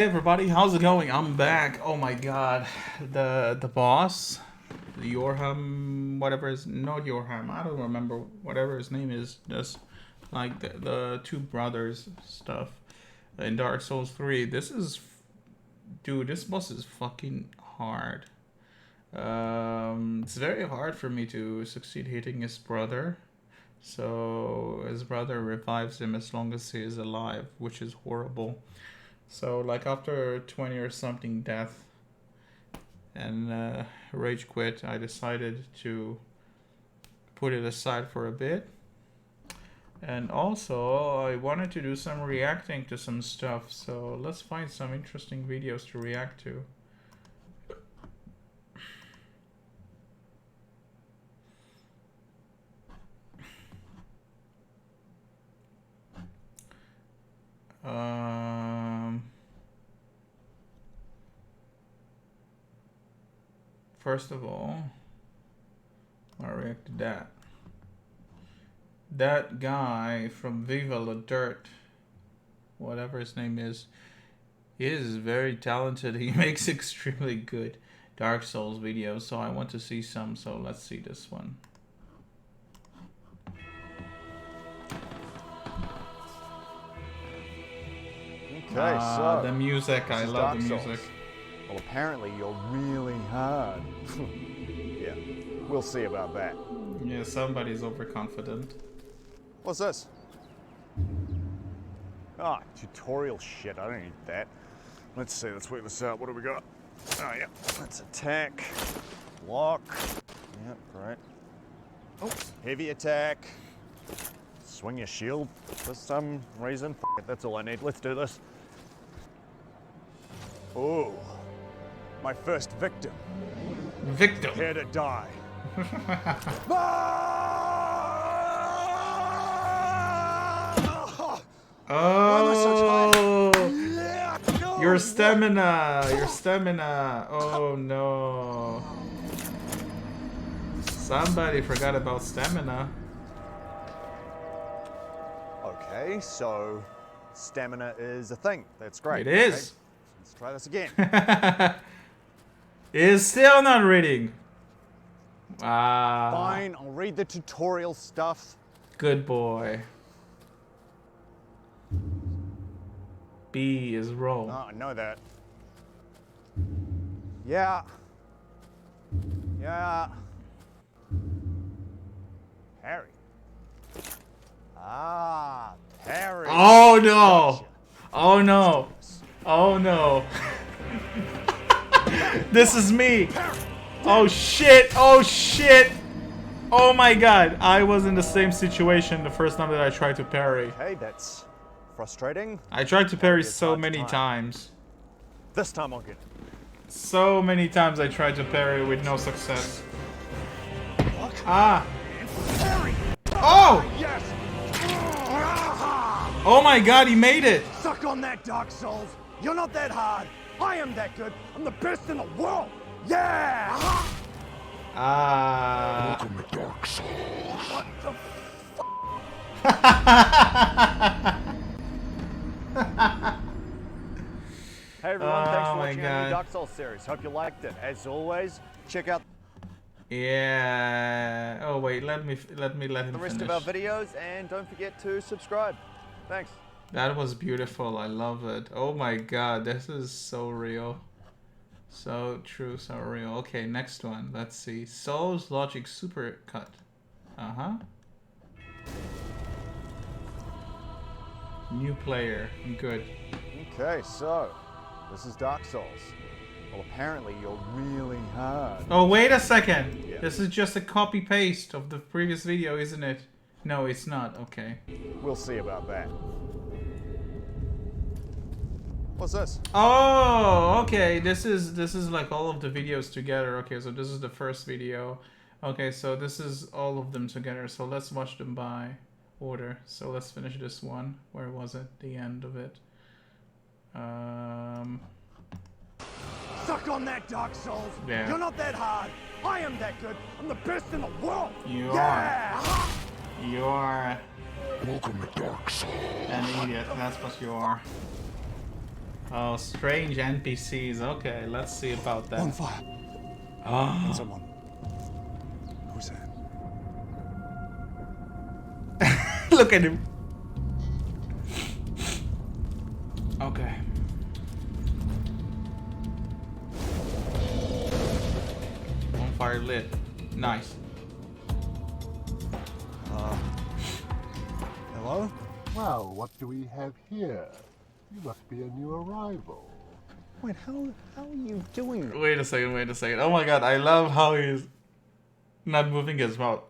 Hey everybody, how's it going? I'm back. Oh my god. The boss, Yorham, whatever his, not Yorham, I don't remember, whatever his name is, just like the two brothers stuff in Dark Souls 3. Dude, this boss is fucking hard. It's very hard for me to succeed hitting his brother. So his brother revives him as long as he is alive, which is horrible. So like after 20 or something death and rage quit, I decided to put it aside for a bit. And also I wanted to do some reacting to some stuff, so let's find some interesting videos to react to. First of all, I'll react to that. That guy from Viva La Dirt, whatever his name is, he is very talented. He makes extremely good Dark Souls videos, so I want to see some, so let's see this one. Okay, so the music, I love the music. Well, apparently you're really hard. Yeah, we'll see about that. Yeah, somebody's overconfident. What's this? Ah, tutorial shit. I don't need that. Let's see, let's work this out. What do we got? Oh, yeah. Let's attack. Block. Yeah, great. Oh, heavy attack. Swing your shield for some reason. F it, that's all I need. Let's do this. Oh, my first victim. Victim. Prepare to die. Oh, your stamina, your stamina. Oh no. Somebody forgot about stamina. Okay, so stamina is a thing. That's great. It is. Okay, let's try this again. It is still not reading. Ah. Fine, I'll read the tutorial stuff. Good boy. B is roll. Oh, I know that. Yeah. Yeah. Parry. Ah, parry. Oh no. Gotcha. Oh no. Oh no. This is me. Oh shit. Oh shit. Oh my god. I was in the same situation the first time that I tried to parry. Okay, that's frustrating. I tried to parry It's so hard to many time. times. This time I'll get it. So many times I tried to parry with no success. Block Ah. and parry. Oh! Yes. Oh my god, he made it! Suck on that, Dark Souls. You're not that hard. I am that good. I'm the best in the world. Yeah. Ah. Welcome to Dark Souls. What the Hey everyone, thanks Oh for my watching our God. new Dark Souls series. Hope you liked it. As always, check out Yeah. Oh wait, let him the rest finish. of our videos and don't forget to subscribe. Thanks. That was beautiful. I love it. Oh my god, this is so real. So true, so real. Okay, next one. Let's see. Souls Logic Supercut. Uh-huh. New player. Good. Okay, so this is Dark Souls. Well, apparently you're really hard. Oh, wait a second. Yeah. This is just a copy paste of the previous video, isn't it? No, it's not. Okay. We'll see about that. What's this? Oh, okay. This is like all of the videos together. Okay, so this is the first video. Okay, so this is all of them together. So let's watch them by order. So let's finish this one. Where was it? The end of it. Suck on that, Dark Souls. Yeah. You're not that hard. I am that good. I'm the best in the world. You Yeah. You're Welcome to Dark Souls. an idiot. That's what you are. Oh, strange NPCs. Okay, let's see about that. On fire. Oh, Someone. Who's that? look at him. Okay. On fire lit. Nice. Hello? Well, what do we have here? You must be a new arrival. Wait, how are you doing that? Wait a second. Oh my god, I love how he's not moving his mouth.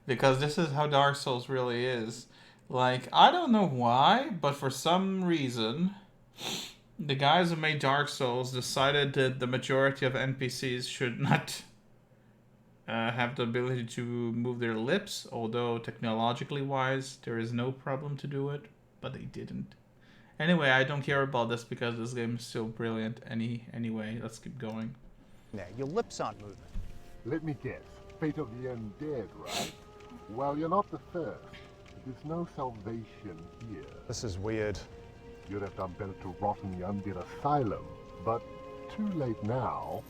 Because this is how Dark Souls really is. Like, I don't know why, but for some reason, the guys who made Dark Souls decided that the majority of NPCs should not have the ability to move their lips, although technologically wise, there is no problem to do it, but they didn't. Anyway, I don't care about this because this game is still brilliant anyway. Let's keep going. Now, your lips aren't moving. Let me guess. Fate of the undead, right? Well, you're not the first. There's no salvation here. This is weird. You'd have done better to rot in the undead asylum. But too late now.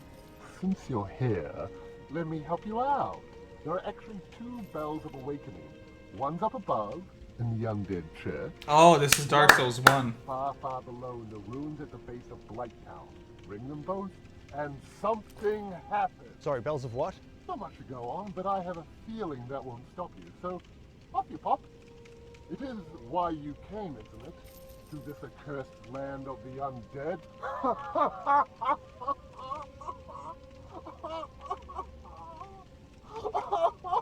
Since you're here, let me help you out. There are actually 2 bells of awakening. One's up above, in the undead church. Oh, this is Dark Souls 1. Far, far below in the ruins at the base of Blighttown. Ring them both, and something happens. Sorry, bells of what? Not much to go on, but I have a feeling that won't stop you. So, off you pop. It is why you came, isn't it? To this accursed land of the undead.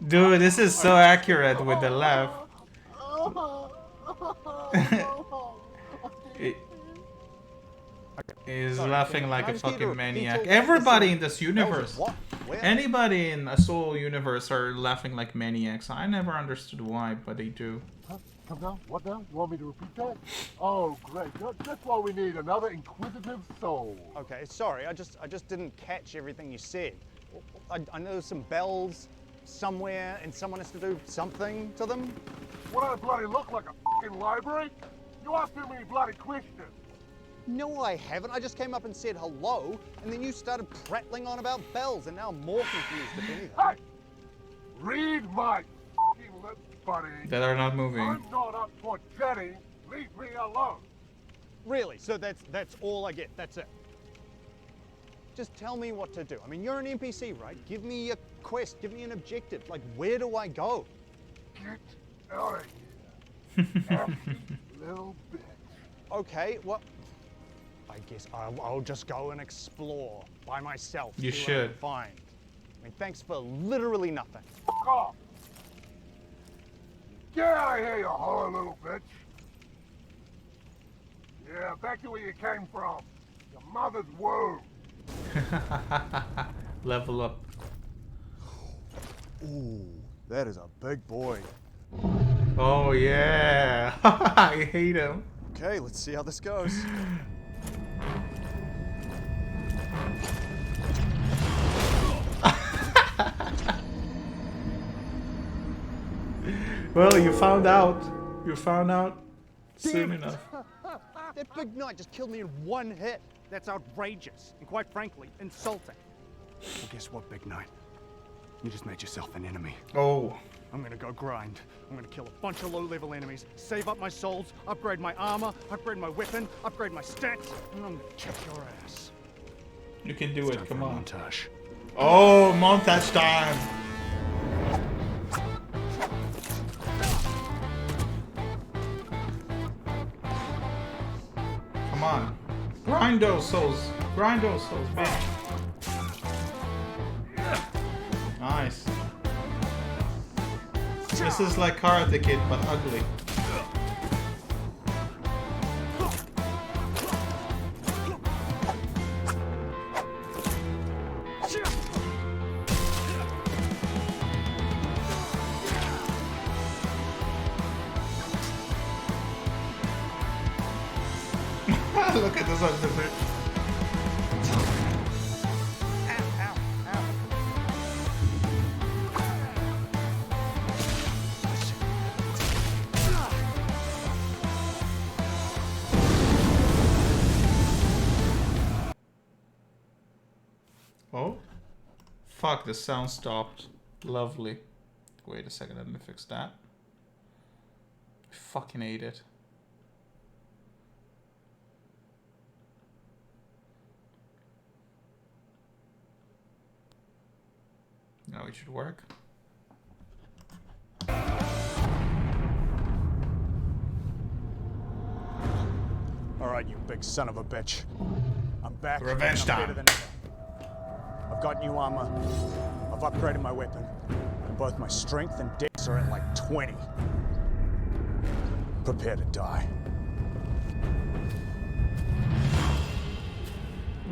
Dude, this is so accurate with the laugh. He's laughing like a fucking maniac. Everybody in this universe, What? Where? anybody in a Soul universe are laughing like maniacs. I never understood why, but they do. Huh? Come down? What now? You want me to repeat that? Oh, great. Just what we need. Another inquisitive soul. Okay, sorry, I just didn't catch everything you said. I know there's some bells somewhere and someone has to do something to them. What I bloody look like, a fucking library? You ask too many bloody questions. No, I haven't. I just came up and said hello, and then you started prattling on about bells, and now I'm more confused if anything. Hey! Read my fucking lips, buddy. That are not moving. I'm not up for jetting. Leave me alone. Really? So that's all I get? That's it? Just tell me what to do. I mean, you're an NPC, right? Give me a quest. Give me an objective. Like, where do I go? Get out of here. Nasty little bitch. Okay, well, I guess I'll just go and explore by myself. You see what I should. can find. I mean, thanks for literally nothing. Fuck off. Get out of here, you whore little bitch. Yeah, back to where you came from. Your mother's womb. Level up. Ooh, that is a big boy. Oh yeah. I hate him. Okay, let's see how this goes. Well, you found out. You found out soon enough. That big knight just killed me in one hit. That's outrageous and, quite frankly, insulting. Well, guess what, Big Knight? You just made yourself an enemy. Oh. I'm gonna go grind. I'm gonna kill a bunch of low-level enemies, save up my souls, upgrade my armor, upgrade my weapon, upgrade my stats, and I'm gonna kick your ass. You can do it. Time Come for a on. montage. Oh, montage time. Come on. Grind those souls. Grind those souls, bitch. Nice. This is like Karate Kid, but ugly. Look at this one. Oh? Fuck, the sound stopped. Lovely. Wait a second, let me fix that. I fucking hate it. Now it should work. All right, you big son of a bitch. I'm back. Revenge and I'm time. better than ever. I've got new armor. I've upgraded my weapon. And both my strength and dex are at like 20. Prepare to die.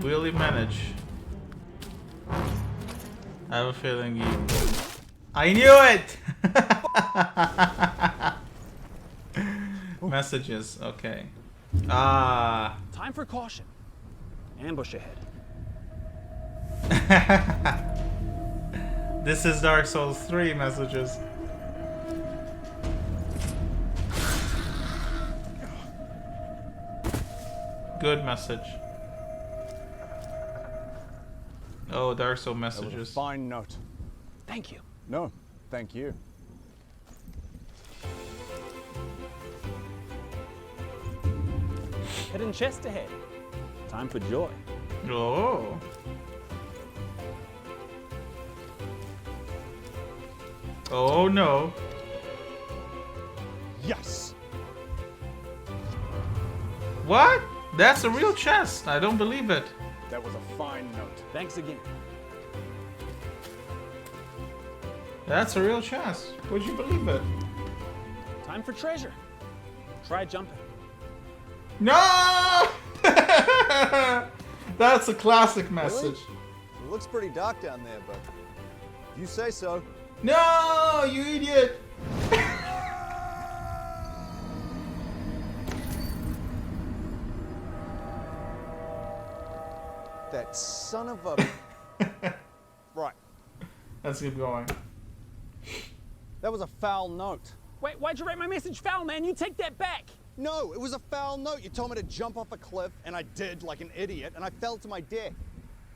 Will you manage? I have a feeling you will. I knew it! Messages, okay. Ah. Time for caution. Ambush ahead. This is Dark Souls 3 messages. Good message. Oh, Dark Souls That was a messages. fine note. Thank you. No, thank you. Hidden chest ahead. Time for joy. Oh. Oh no. Yes! What? That's a real chest. I don't believe it. That was a fine note. Thanks again. That's a real chest. Would you believe it? Time for treasure. Try jumping. No! That's a classic message. It looks pretty dark down there, but you say so. No, you idiot! That son of a... Right. Let's keep going. That was a foul note. Wait, why'd you write my message foul, man? You take that back. No, it was a foul note. You told me to jump off a cliff, and I did, like an idiot, and I fell to my death.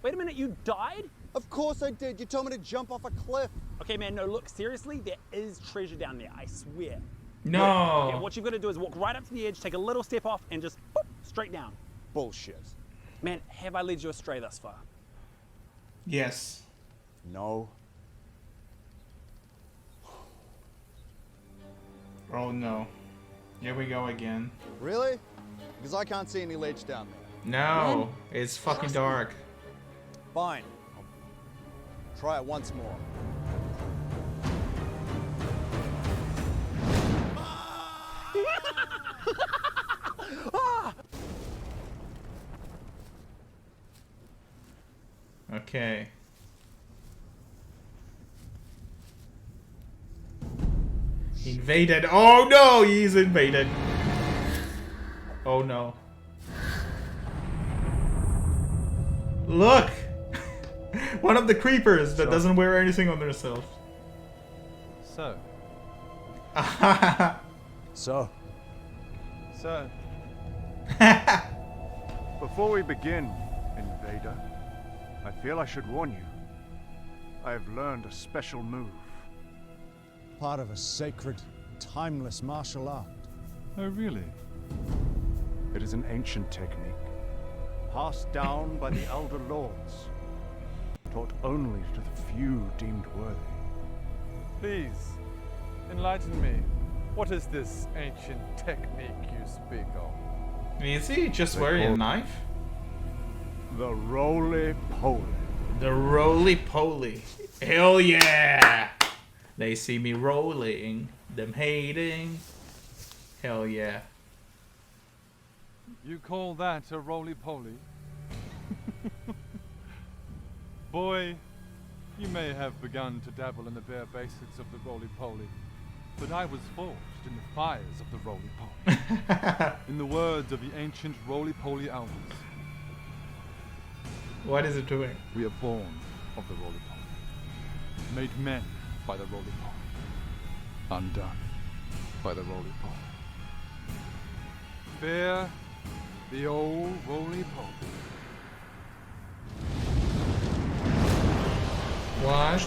Wait a minute, you died? Of course I did. You told me to jump off a cliff. Okay, man, no, look, seriously, there is treasure down there, I swear. No. Okay, what you've got to do is walk right up to the edge, take a little step off, and just boop, straight down. Bullshit. Man, have I led you astray thus far? Yes. No. Oh no. Here we go again. Really? Because I can't see any ledge down there. No, it's fucking dark. Fine. I'll try it once more. Okay. Invaded. Oh no, he's invaded. Oh no. Look! One of the creepers that doesn't wear anything on themselves. So, So, Before we begin, Invader, I feel I should warn you. I have learned a special move. part of a sacred, timeless martial art. Oh, really? It is an ancient technique, passed down by the Elder Lords, taught only to the few deemed worthy. please, enlighten me. What is this ancient technique you speak of? Is he just wearing a knife? The roly-poly. The roly-poly. Hell yeah! They see me rolling, them hating. Hell yeah. You call that a roly-poly? Boy, you may have begun to dabble in the bare basics of the roly-poly, but I was forged in the fires of the roly-poly. In the words of the ancient roly-poly elders, What is it doing? we are born of the roly-poly, made men by the roly-poly, undone by the roly-poly. Fear the old roly-poly. What?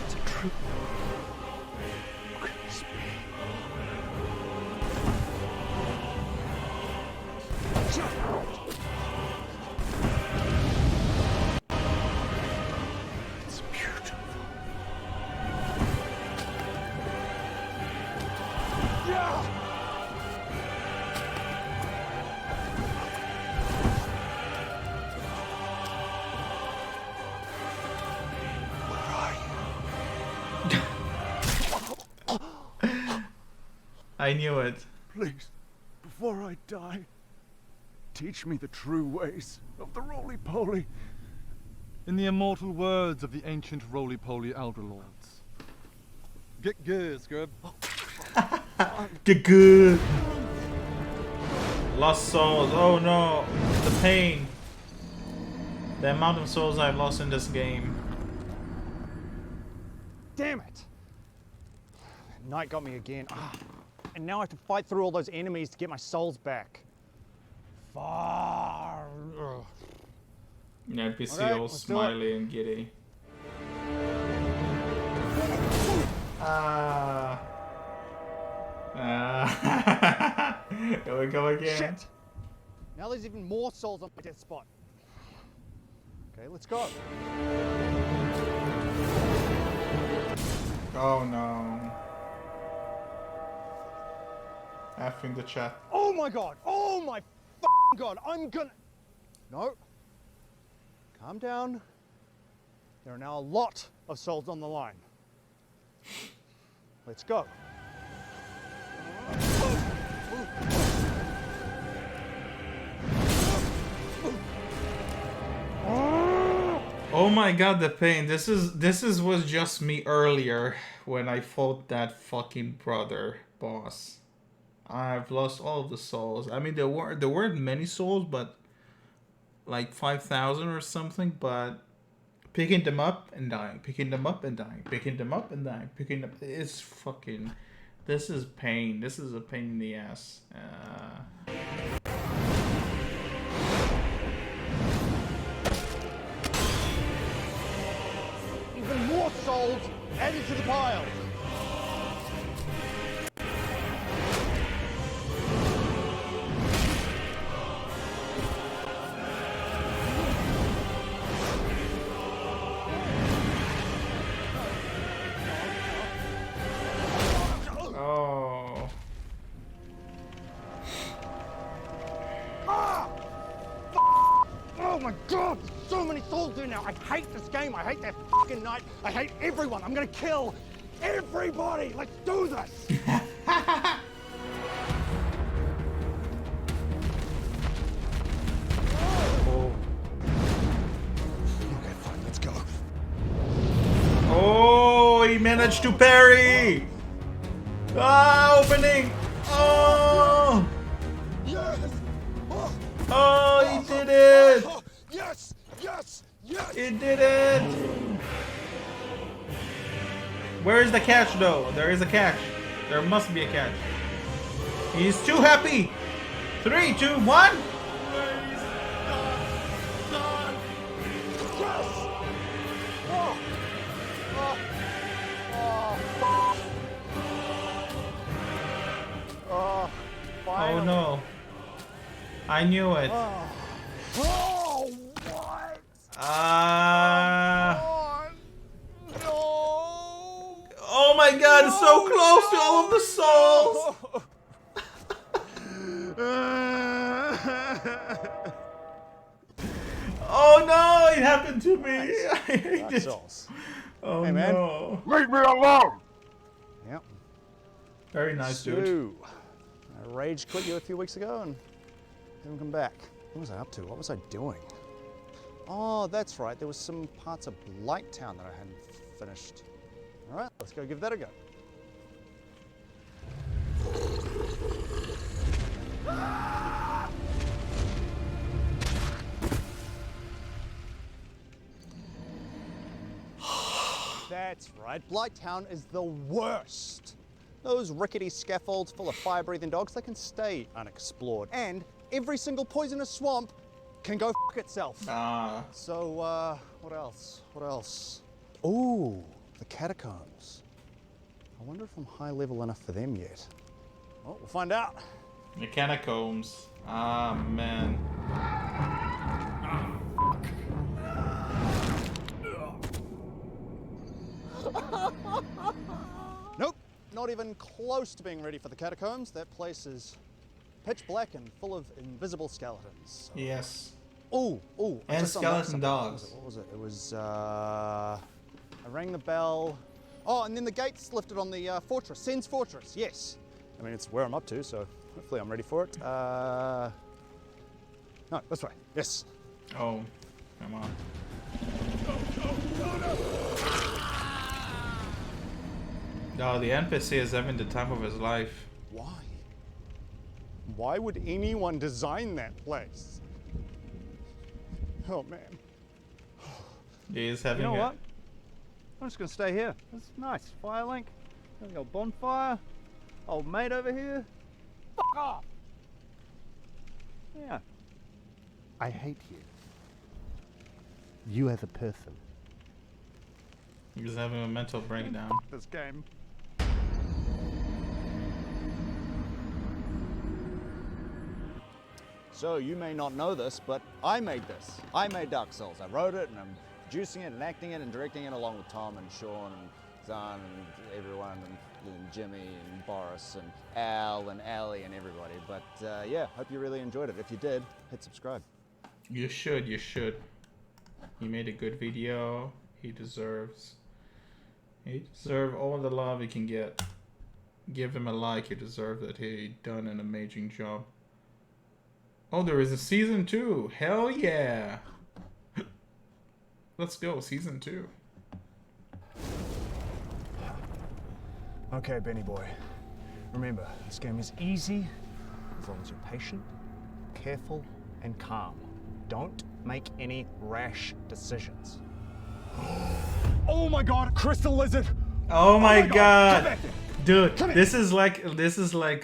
It's beautiful. I knew it. Please, before I die, teach me the true ways of the roly-poly. In the immortal words of the ancient roly-poly Elder Lords. Get good, Scrub. Get good. Lost souls. Oh no. The pain. The amount of souls I've lost in this game. Damn it! Night got me again. Ah. And now I have to fight through all those enemies to get my souls back. Far. Ugh. NPC Okay, all let's do it. smiley and giddy. Here we go again. Shit! Now there's even more souls on my death spot. Okay, let's go. Oh no. Effing the chat. Oh my god! Oh my f***ing god! I'm gonna... No. Calm down. There are now a lot of souls on the line. Let's go. Oh my god, the pain. This was just me earlier when I fought that fucking brother boss. I've lost all of the souls. I mean, there weren't many souls, but like 5,000 or something. But picking them up and dying, picking them up and dying, picking them up and dying, picking them. It's fucking. This is pain. This is a pain in the ass. Even more souls added to the pile. Oh. Oh my god! So many souls here now! I hate this game! I hate that fucking night! I hate everyone! I'm gonna kill everybody! Let's do this! Oh. Okay, fine, let's go. Oh, he managed to parry! Ah, opening! Oh! Yes! Oh, he did it! Yes! Yes! Yes! He did it! Where is the catch though? There is a catch. There must be a catch. He's too happy! 3, 2, 1! Yes! Oh! Oh! Oh! Oh Finally. no. I knew it. Oh, what? Ah. No. Oh my god, so close to all of the souls! Oh no, it happened to me! I hate Dark it. Souls. Oh Hey, man. no. Leave me alone! Yep. Very nice, dude. I rage quit you a few weeks ago and didn't come back. What was I up to? What was I doing? Oh, that's right. There was some parts of Blighttown that I hadn't finished. All right, let's go give that a go. That's right. Blighttown is the worst. Those rickety scaffolds full of fire-breathing dogs, they can stay unexplored. And every single poisonous swamp can go f itself. Ah. So, what else? What else? Ooh, The catacombs. I wonder if I'm high level enough for them yet. Well, we'll find out. The catacombs. Ah, man. Nope, not even close to being ready for the catacombs. That place is pitch black and full of invisible skeletons. Yes. Ooh, I And just unlocked skeleton something. dogs. What was it? It was, I rang the bell. Oh, and then the gates lifted on the fortress, Sen's Fortress, yes. I mean, it's where I'm up to, so hopefully I'm ready for it. No, this way, yes. Oh, come on. No, the NPC is having the time of his life. Why? Why would anyone design that place? Oh, man. He is having You know a... what? I'm just gonna stay here. It's nice. Fire link. Got a bonfire. Old mate over here. Fuck off. Yeah. I hate you. You as a person. He's having a mental breakdown. This game. So you may not know this, but I made this. I made Dark Souls. I wrote it and I'm producing it and acting it and directing it along with Tom and Sean and Zahn and everyone and Jimmy and Boris and Al and Ali and everybody. But yeah, hope you really enjoyed it. If you did, hit subscribe. You should. He made a good video. He deserves all the love he can get. Give him a like. He deserves it. He done an amazing job. Oh, there is a season 2. Hell yeah. Let's go, season 2. Okay, Benny boy. Remember, this game is easy as long as you're patient, careful, and calm. Don't make any rash decisions. Oh my god, crystal lizard! Oh my god. Come back here. Dude, this is like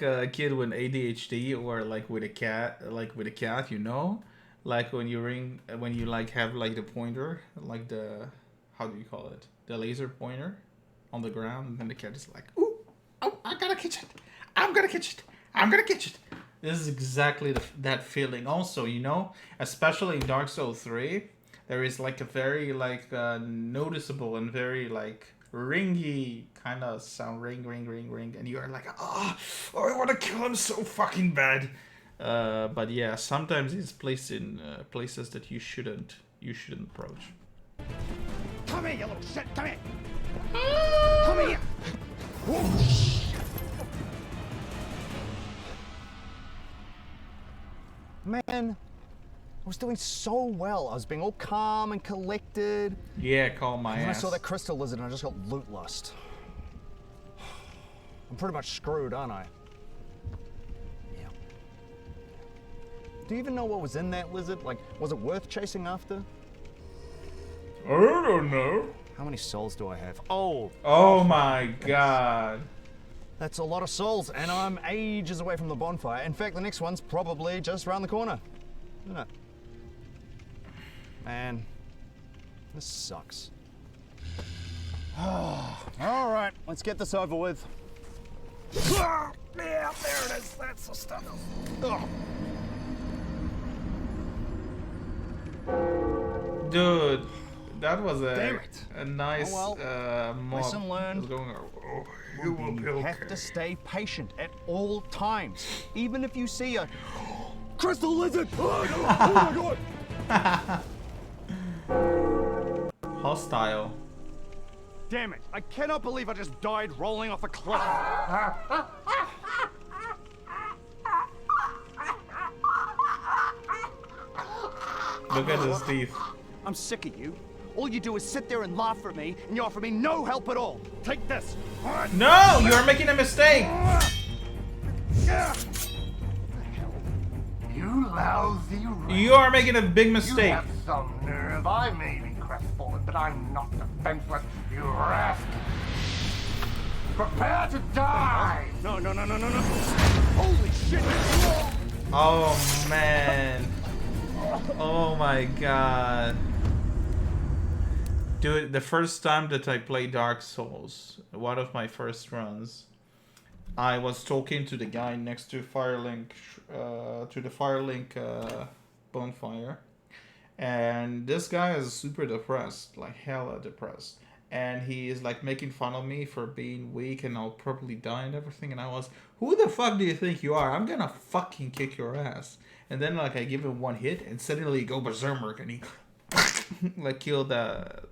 a kid with ADHD or like with a cat, you know? Like when you like have like the pointer, like the, how do you call it? The laser pointer on the ground, and then the cat is like, ooh, oh, I gotta catch it. I'm gonna catch it. I'm gonna catch it. This is exactly that feeling also, you know? Especially in Dark Souls 3, there is like a very like noticeable and very like ringy kind of sound, ring, and you are like, oh, I want to kill him so fucking bad. But yeah, sometimes it's placed in places that you shouldn't approach. Come here, you little shit! Come here! Come here! Man, I was doing so well. I was being all calm and collected. Yeah, call my And then I ass. saw that crystal lizard and I just got loot lust. I'm pretty much screwed, aren't I? Yeah. Do you even know what was in that lizard? Like, was it worth chasing after? I don't know. How many souls do I have? Oh, Oh my god. that's a lot of souls, and I'm ages away from the bonfire. In fact, the next one's probably just around the corner. Isn't it? Man, this sucks. All right, let's get this over with. Yeah, there it is. That's the stuff. Dude, that was Damn it. a nice Oh, mob. lesson learned. Was going, oh, you will be You have okay. to stay patient at all times, even if you see a crystal lizard. Oh my god! Hostile. Damn it! I cannot believe I just died rolling off a cliff. Look at his teeth. I'm sick of you. All you do is sit there and laugh at me, and you offer me no help at all. Take this. No, you are making a mistake. You lousy rat. You are making a big You mistake. have some nerve. I may be crestfallen, but I'm not defenseless, you rascal. Prepare to die! No. Holy shit! Oh man. Oh my god. Dude, the first time that I played Dark Souls, one of my first runs, I was talking to the guy next to Firelink, to the Firelink bonfire, and this guy is super depressed, like hella depressed, and he is like making fun of me for being weak and I'll probably die and everything, and I was, who the fuck do you think you are? I'm gonna fucking kick your ass. And then like I give him one hit and suddenly he go berserk and he like killed the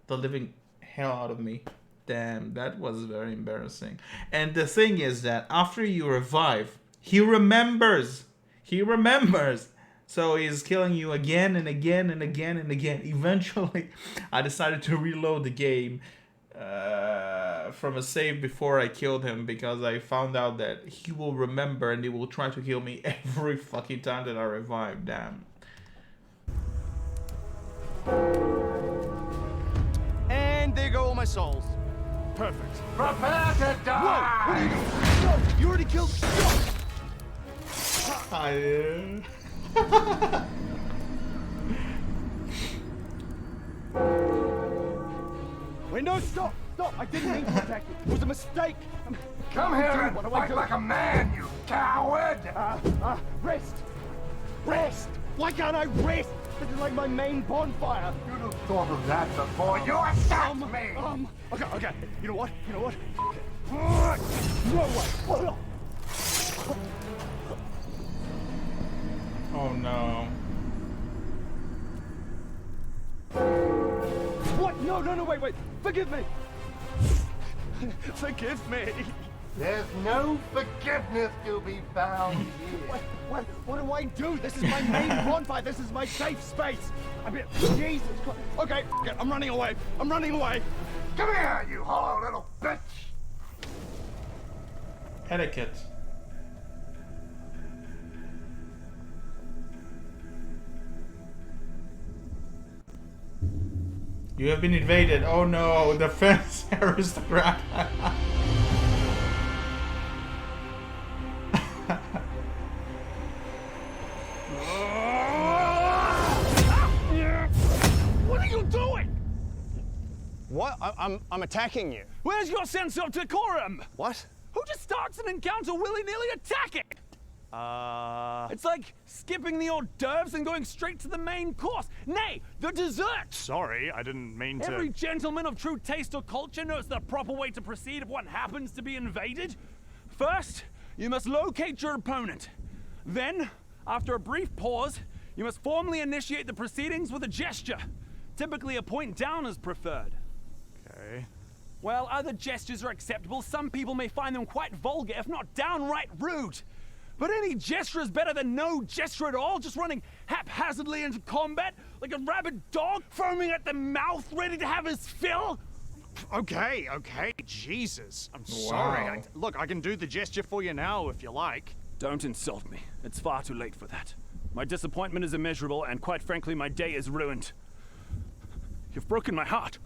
living hell out of me. Damn, that was very embarrassing. And the thing is that after you revive, he remembers. He remembers. So he's killing you again and again and again and again. Eventually, I decided to reload the game from a save before I killed him because I found out that he will remember and he will try to kill me every fucking time that I revive. Damn. And there go all my souls. Perfect. Prepare to die! Whoa! What are you doing? No, you already killed. Wait, no, stop! Stop! I didn't mean to attack you. It was a mistake. Come here and What do I fight do? like a man, you coward! Rest! Rest! Why can't I rest? This is like my main bonfire. You'd have thought of that before you attacked me! Okay. You know what? No way. Oh no. What? No, wait. Forgive me. Forgive me. There's no forgiveness to be found here. What do I do? This is my main bonfire. This is my safe space. I mean, Jesus Christ. Okay, I'm running away. Come here, you hollow little bitch! Etiquette. You have been invaded. Oh no, the fence aristocrat. What are you doing? What? I'm attacking you. Where's your sense of decorum? What? Who just starts an encounter willy-nilly attacking? It's like skipping the hors d'oeuvres and going straight to the main course. Nay, the dessert! Sorry, I didn't mean to. Every gentleman of true taste or culture knows the proper way to proceed if one happens to be invaded. First, you must locate your opponent. Then, after a brief pause, you must formally initiate the proceedings with a gesture. Typically, a point down is preferred. Okay. While other gestures are acceptable, some people may find them quite vulgar, if not downright rude. But any gesture is better than no gesture at all, just running haphazardly into combat like a rabid dog, foaming at the mouth, ready to have his fill. Okay. Jesus. I'm sorry. Wow. Look, I can do the gesture for you now if you like. Don't insult me. It's far too late for that. My disappointment is immeasurable, and quite frankly, my day is ruined. You've broken my heart.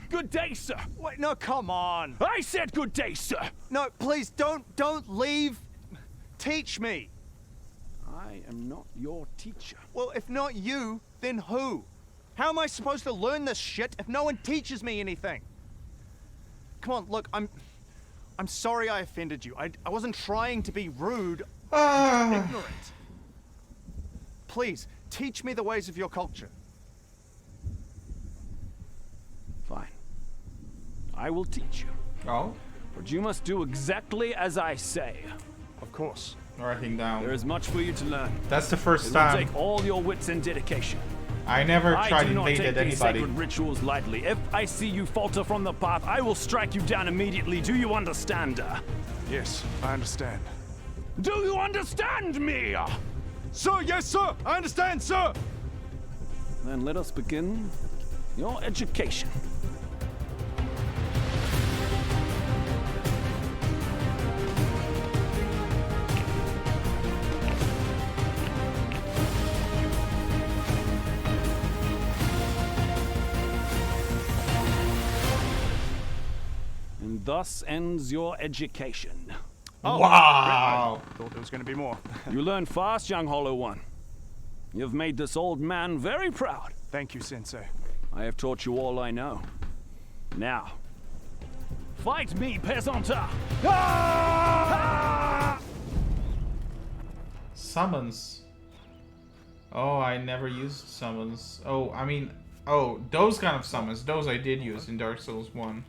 Good day, sir. Wait, no, come on. I said good day, sir. No, please don't leave. Teach me. I am not your teacher. Well, if not you, then who? How am I supposed to learn this shit if no one teaches me anything? Come on, look, I'm sorry I offended you. I wasn't trying to be rude. Ignorant. Please, teach me the ways of your culture. Fine. I will teach you. Oh, But you must do exactly as I say. Of course. writing down. There is much for you to learn. That's the first It will time. take all your wits and dedication. I never I tried do not invaded take these anybody. sacred rituals lightly. If I see you falter from the path, I will strike you down immediately. Do you understand? Yes, I understand. Do you understand me? Sir, yes, sir. I understand, sir. Then let us begin your education. And thus ends your education. Wow. Thought there was going to be more. You learn fast, young Hollow One. You've made this old man very proud. Thank you, Sensei. I have taught you all I know. Now, fight me, peasant! Ah! Summons. Oh, I never used summons. Oh, I mean, oh, those kind of summons. Those I did use in Dark Souls 1.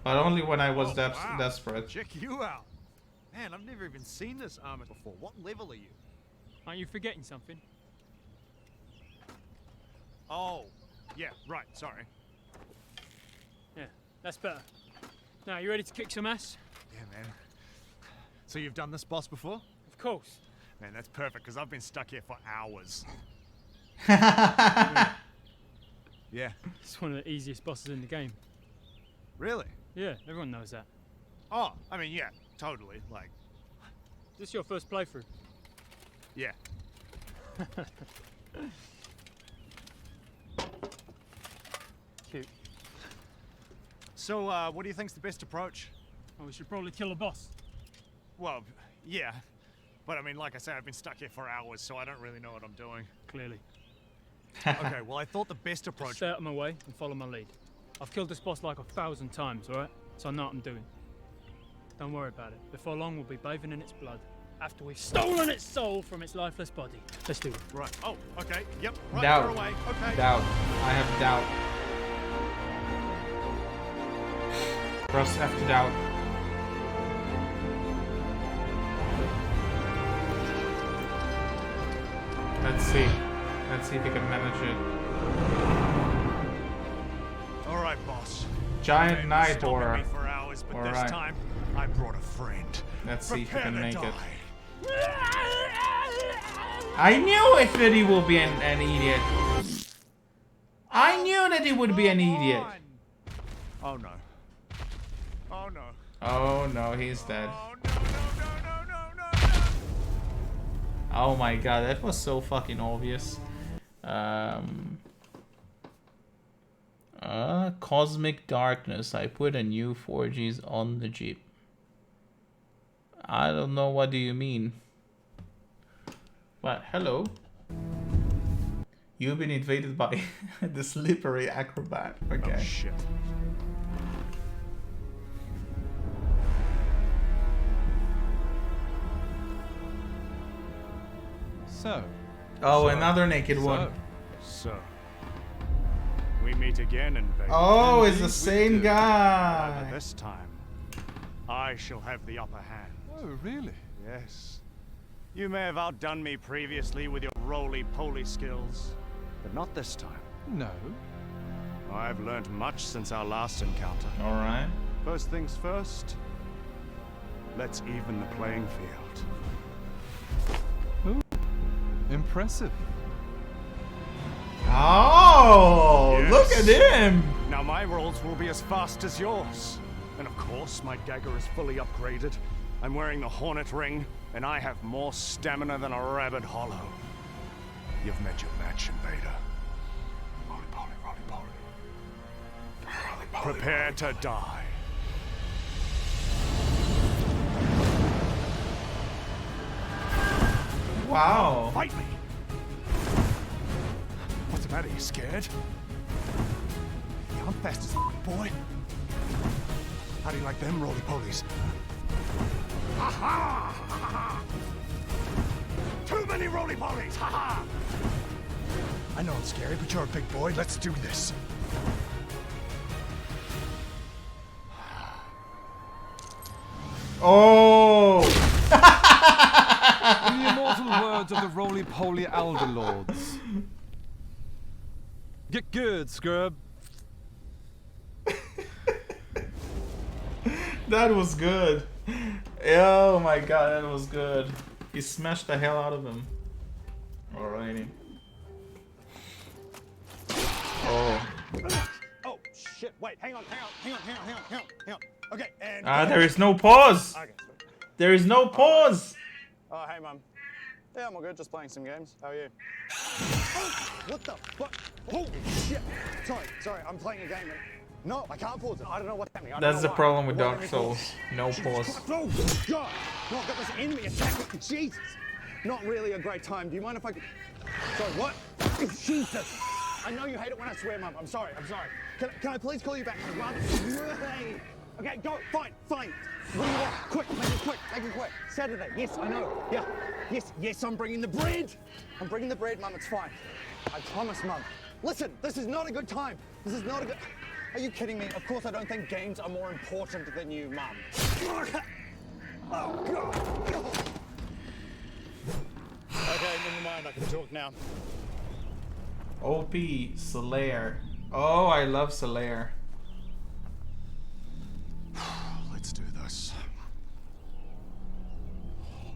But only when I was desperate. Check you out. Man, I've never even seen this armor before. What level are you? Aren't you forgetting something? Oh, yeah, right, sorry. Yeah, that's better. Now, you ready to kick some ass? Yeah, man. So you've done this boss before? Of course. Man, that's perfect, because I've been stuck here for hours. Yeah. It's one of the easiest bosses in the game. Really? Yeah, everyone knows that. Oh, I mean, yeah, totally. Like, Is this your first playthrough? yeah. Cute. So, what do you think's the best approach? Oh, we should probably kill a boss. Well, yeah. But I mean, like I said, I've been stuck here for hours, so I don't really know what I'm doing. Clearly. Okay, well, I thought the best Just approach... stay out of my way and follow my lead. I've killed this boss like 1,000 times, alright? So I know what I'm doing. Don't worry about it. Before long, we'll be bathing in its blood. After we've stolen its soul from its lifeless body. Let's do it. Right. Oh, okay. Yep. Right. Doubt. Far away. Okay. Doubt. I have doubt. Press F to doubt. Let's see. Let's see if we can manage it. All right, boss. Giant You've Night been stalking Horror. me for hours, but this Alright. time I brought a friend. Let's see if we Prepare can to make it. die. I knew if he will be an idiot. I knew that he would be an idiot. Oh no. Oh no. Oh no, he's dead. Oh no, no, no, no, no, no, no. Oh my god, that was so fucking obvious. Cosmic Darkness. I put a new 4Gs on the Jeep. I don't know what do you mean. But hello. You've been invaded by the slippery acrobat. Okay. Oh shit. So, Oh, another naked one. So, we meet again, Invader. Oh, it's Indeed the we same do. guy. But this time, I shall have the upper hand. oh really? Yes. You may have outdone me previously with your roly-poly skills, but not this time. No. I've learned much since our last encounter. Alright. First things first, let's even the playing field. Impressive. Oh, Yes. look at him. Now my rolls will be as fast as yours. And of course, my dagger is fully upgraded. I'm wearing the Hornet Ring, and I have more stamina than a rabbit hollow. You've met your match, Invader. Roly-poly, roly-poly. Roly-poly. Prepare to die. Wow. Fight me! What's the matter? You scared? Yeah, I'm fast as boy. How do you like them roly-polies? Ha-ha! Too many roly-polies! Ha-ha! I know I'm scary, but you're a big boy. Let's do this. Oh. In the immortal words of the roly-poly Elder Lords. Get good, scrub. That was good. Oh my god, that was good. He smashed the hell out of him. Alrighty. Oh. Oh, shit. Wait, hang on. Okay, and... There is no pause. Okay. There is no pause. Oh, hey, Mum. Yeah, I'm all good. Just playing some games. How are you? What the fuck? Holy shit! Sorry. I'm playing a game. No, I can't pause it. I don't know what's happening. I don't That's know the why. problem with It won't Dark let me pause. Souls. No pause. Oh, God! No, I've got this enemy attacking me. Jesus! not really a great time. Do you mind if I... Sorry, what? Jesus! I know you hate it when I swear, Mum. I'm sorry, I'm sorry. Can I please call you back? I'd rather... Okay, go, fine. What do you want? Quick, make it quick. Saturday, yes, I know. Yeah, yes, I'm bringing the bread. I'm bringing the bread, Mum, it's fine. I promise, Mum. Listen, this is not a good time. This is not a good... Are you kidding me? Of course I don't think games are more important than you, Mum. Oh, God. Okay, never mind, I can talk now. OP Slayer. Oh, I love Slayer. Let's do this.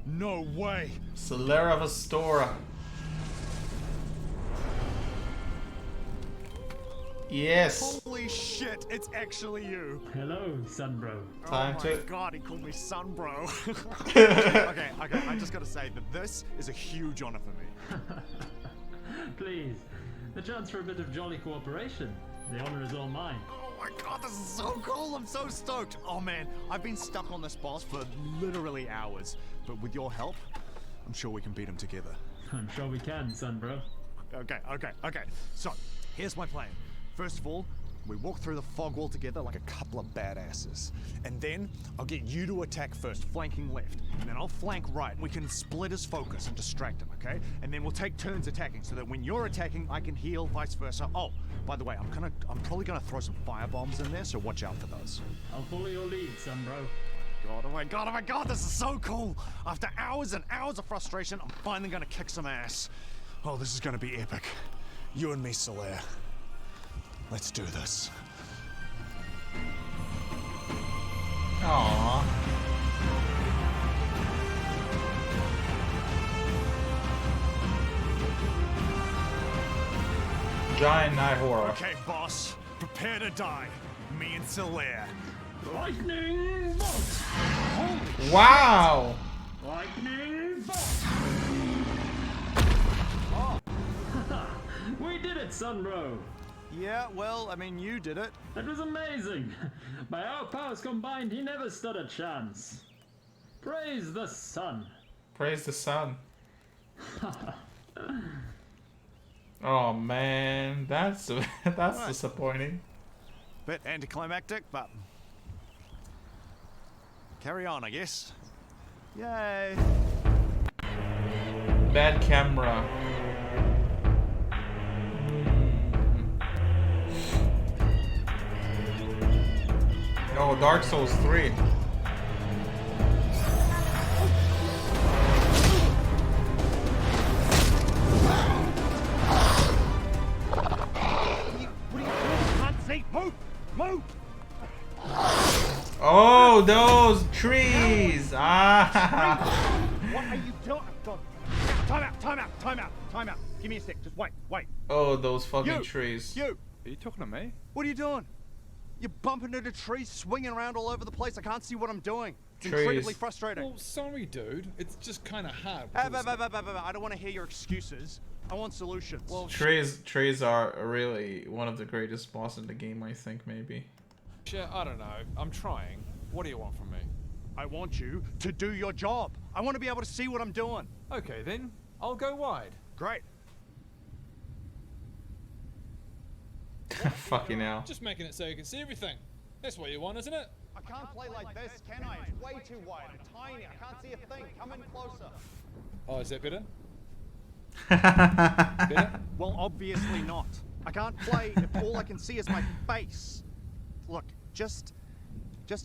No way! Slayer of Astora. Yes. Holy shit, it's actually you. Hello, Sunbro. Time oh to... my god, he called me son, bro. okay, I just gotta say that this is a huge honor for me. Please, the chance for a bit of jolly cooperation. The honor is all mine. Oh my god, this is so cool, I'm so stoked. Oh man, I've been stuck on this boss for literally hours, but with your help, I'm sure we can beat him together. I'm sure we can, Sunbro. Okay. So, here's my plan. First of all, we walk through the fog wall together like a couple of badasses. And then, I'll get you to attack first, flanking left. And then I'll flank right. We can split his focus and distract him, okay? And then we'll take turns attacking so that when you're attacking, I can heal, vice versa. Oh, by the way, I'm probably gonna throw some firebombs in there, so watch out for those. I'll follow your lead, Sunbro. Oh my god, this is so cool! After hours and hours of frustration, I'm finally gonna kick some ass. Oh, this is gonna be epic. You and me, Solaire. Let's do this. Aww. Giant Night Horror. Okay, boss. Prepare to die. Me and Solaire. Lightning bolt! Wow! Lightning bolt! Oh. We did it, Sunbro! Yeah, well, I mean, you did it. That was amazing! By our powers combined, he never stood a chance. Praise the sun! Praise the sun. Oh man, that's Right. disappointing. Bit anticlimactic, but carry on, I guess. Yay! Bad camera. Oh, Dark Souls 3. Move! Oh, those trees! Ah! What are you doing? Time out. Give me a sec. Just wait. Oh, those fucking You! trees. You! Are you talking to me? What are you doing? You're bumping into trees, swinging around all over the place. I can't see what I'm doing. It's Trees. incredibly frustrating. Well, sorry, dude. It's just kind of hard. I don't want to hear your excuses. I want solutions. Well, Trees are really one of the greatest boss in the game, I think, maybe. shit, I don't know. I'm trying. What do you want from me? I want you to do your job. I want to be able to see what I'm doing. Okay, then. I'll go wide. Great. Fucking hell. Just making it so you can see everything. That's what you want, isn't it? I can't play like this, can I? It's way too wide. I'm tiny. I can't see a thing. Come in closer. Oh, is that better? Better? Well, obviously not. I can't play if all I can see is my face. Look, just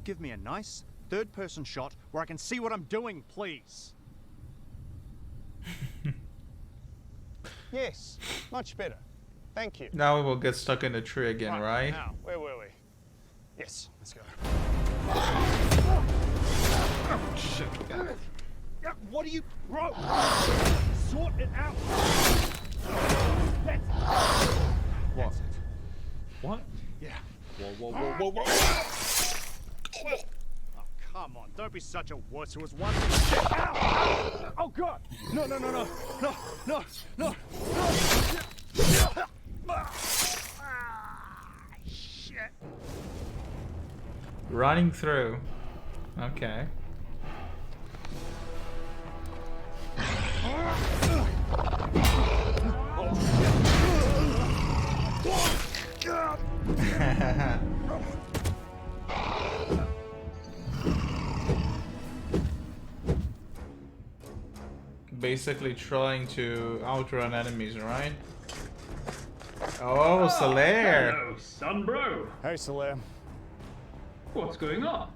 give me a nice third-person shot where I can see what I'm doing, please. Yes, much better. Thank you. Now we will get stuck in the tree again, right? Now, where were we? Yes, let's go. Oh, shit. What are you... Bro! Sort it out! That's... What? What? Yeah. Whoa. Oh, come on, don't be such a wuss. It was one... Ow! Oh, God! No! Shit. Running through. Okay. Basically trying to outrun enemies, right? Oh, Solaire! Hello, son bro. Hey, Solaire. What's going on?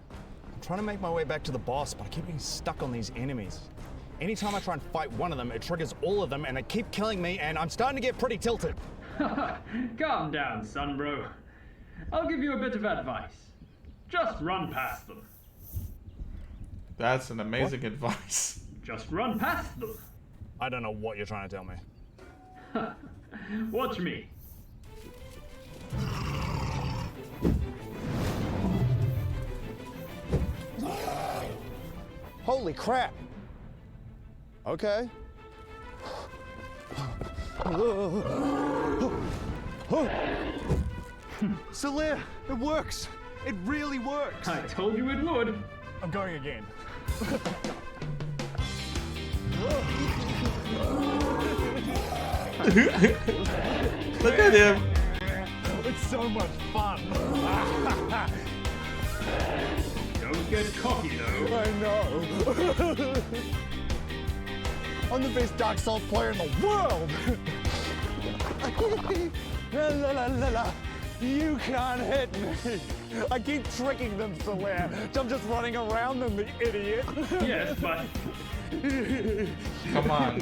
I'm trying to make my way back to the boss, but I keep getting stuck on these enemies. Anytime I try and fight one of them, it triggers all of them, and they keep killing me, and I'm starting to get pretty tilted. Calm down, son bro. I'll give you a bit of advice. Just run past them. That's an amazing advice. Just run past them. I don't know what you're trying to tell me. Watch me. Holy crap! Okay. Solaire, it works! It really works! I told you it would. I'm going again. Look at him! It's so much fun! Don't get cocky though. I know! I'm the best Dark Souls player in the world! La, la, la, la, la. You can't hit me! I keep tricking them, Solaire. I'm just running around them, the idiot! Yes, but Come on.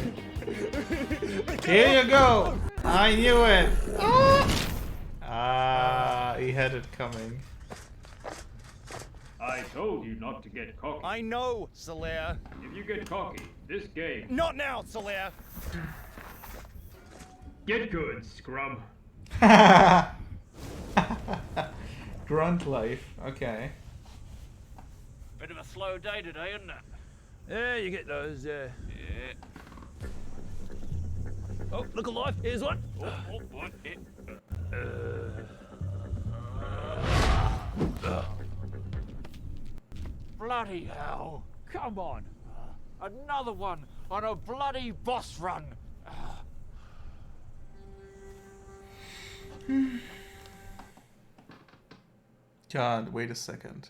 Here you go! I knew it! Ah, he had it coming. I told you not to get cocky. I know, Solaire. If you get cocky, this game. Not now, Solaire! Get good, scrub. Grunt life, okay. Bit of a slow day today, isn't it? Yeah, you get those, Yeah. Oh, look alive, here's one. What? Bloody hell. Come on. Another one on a bloody boss run. God, wait a second.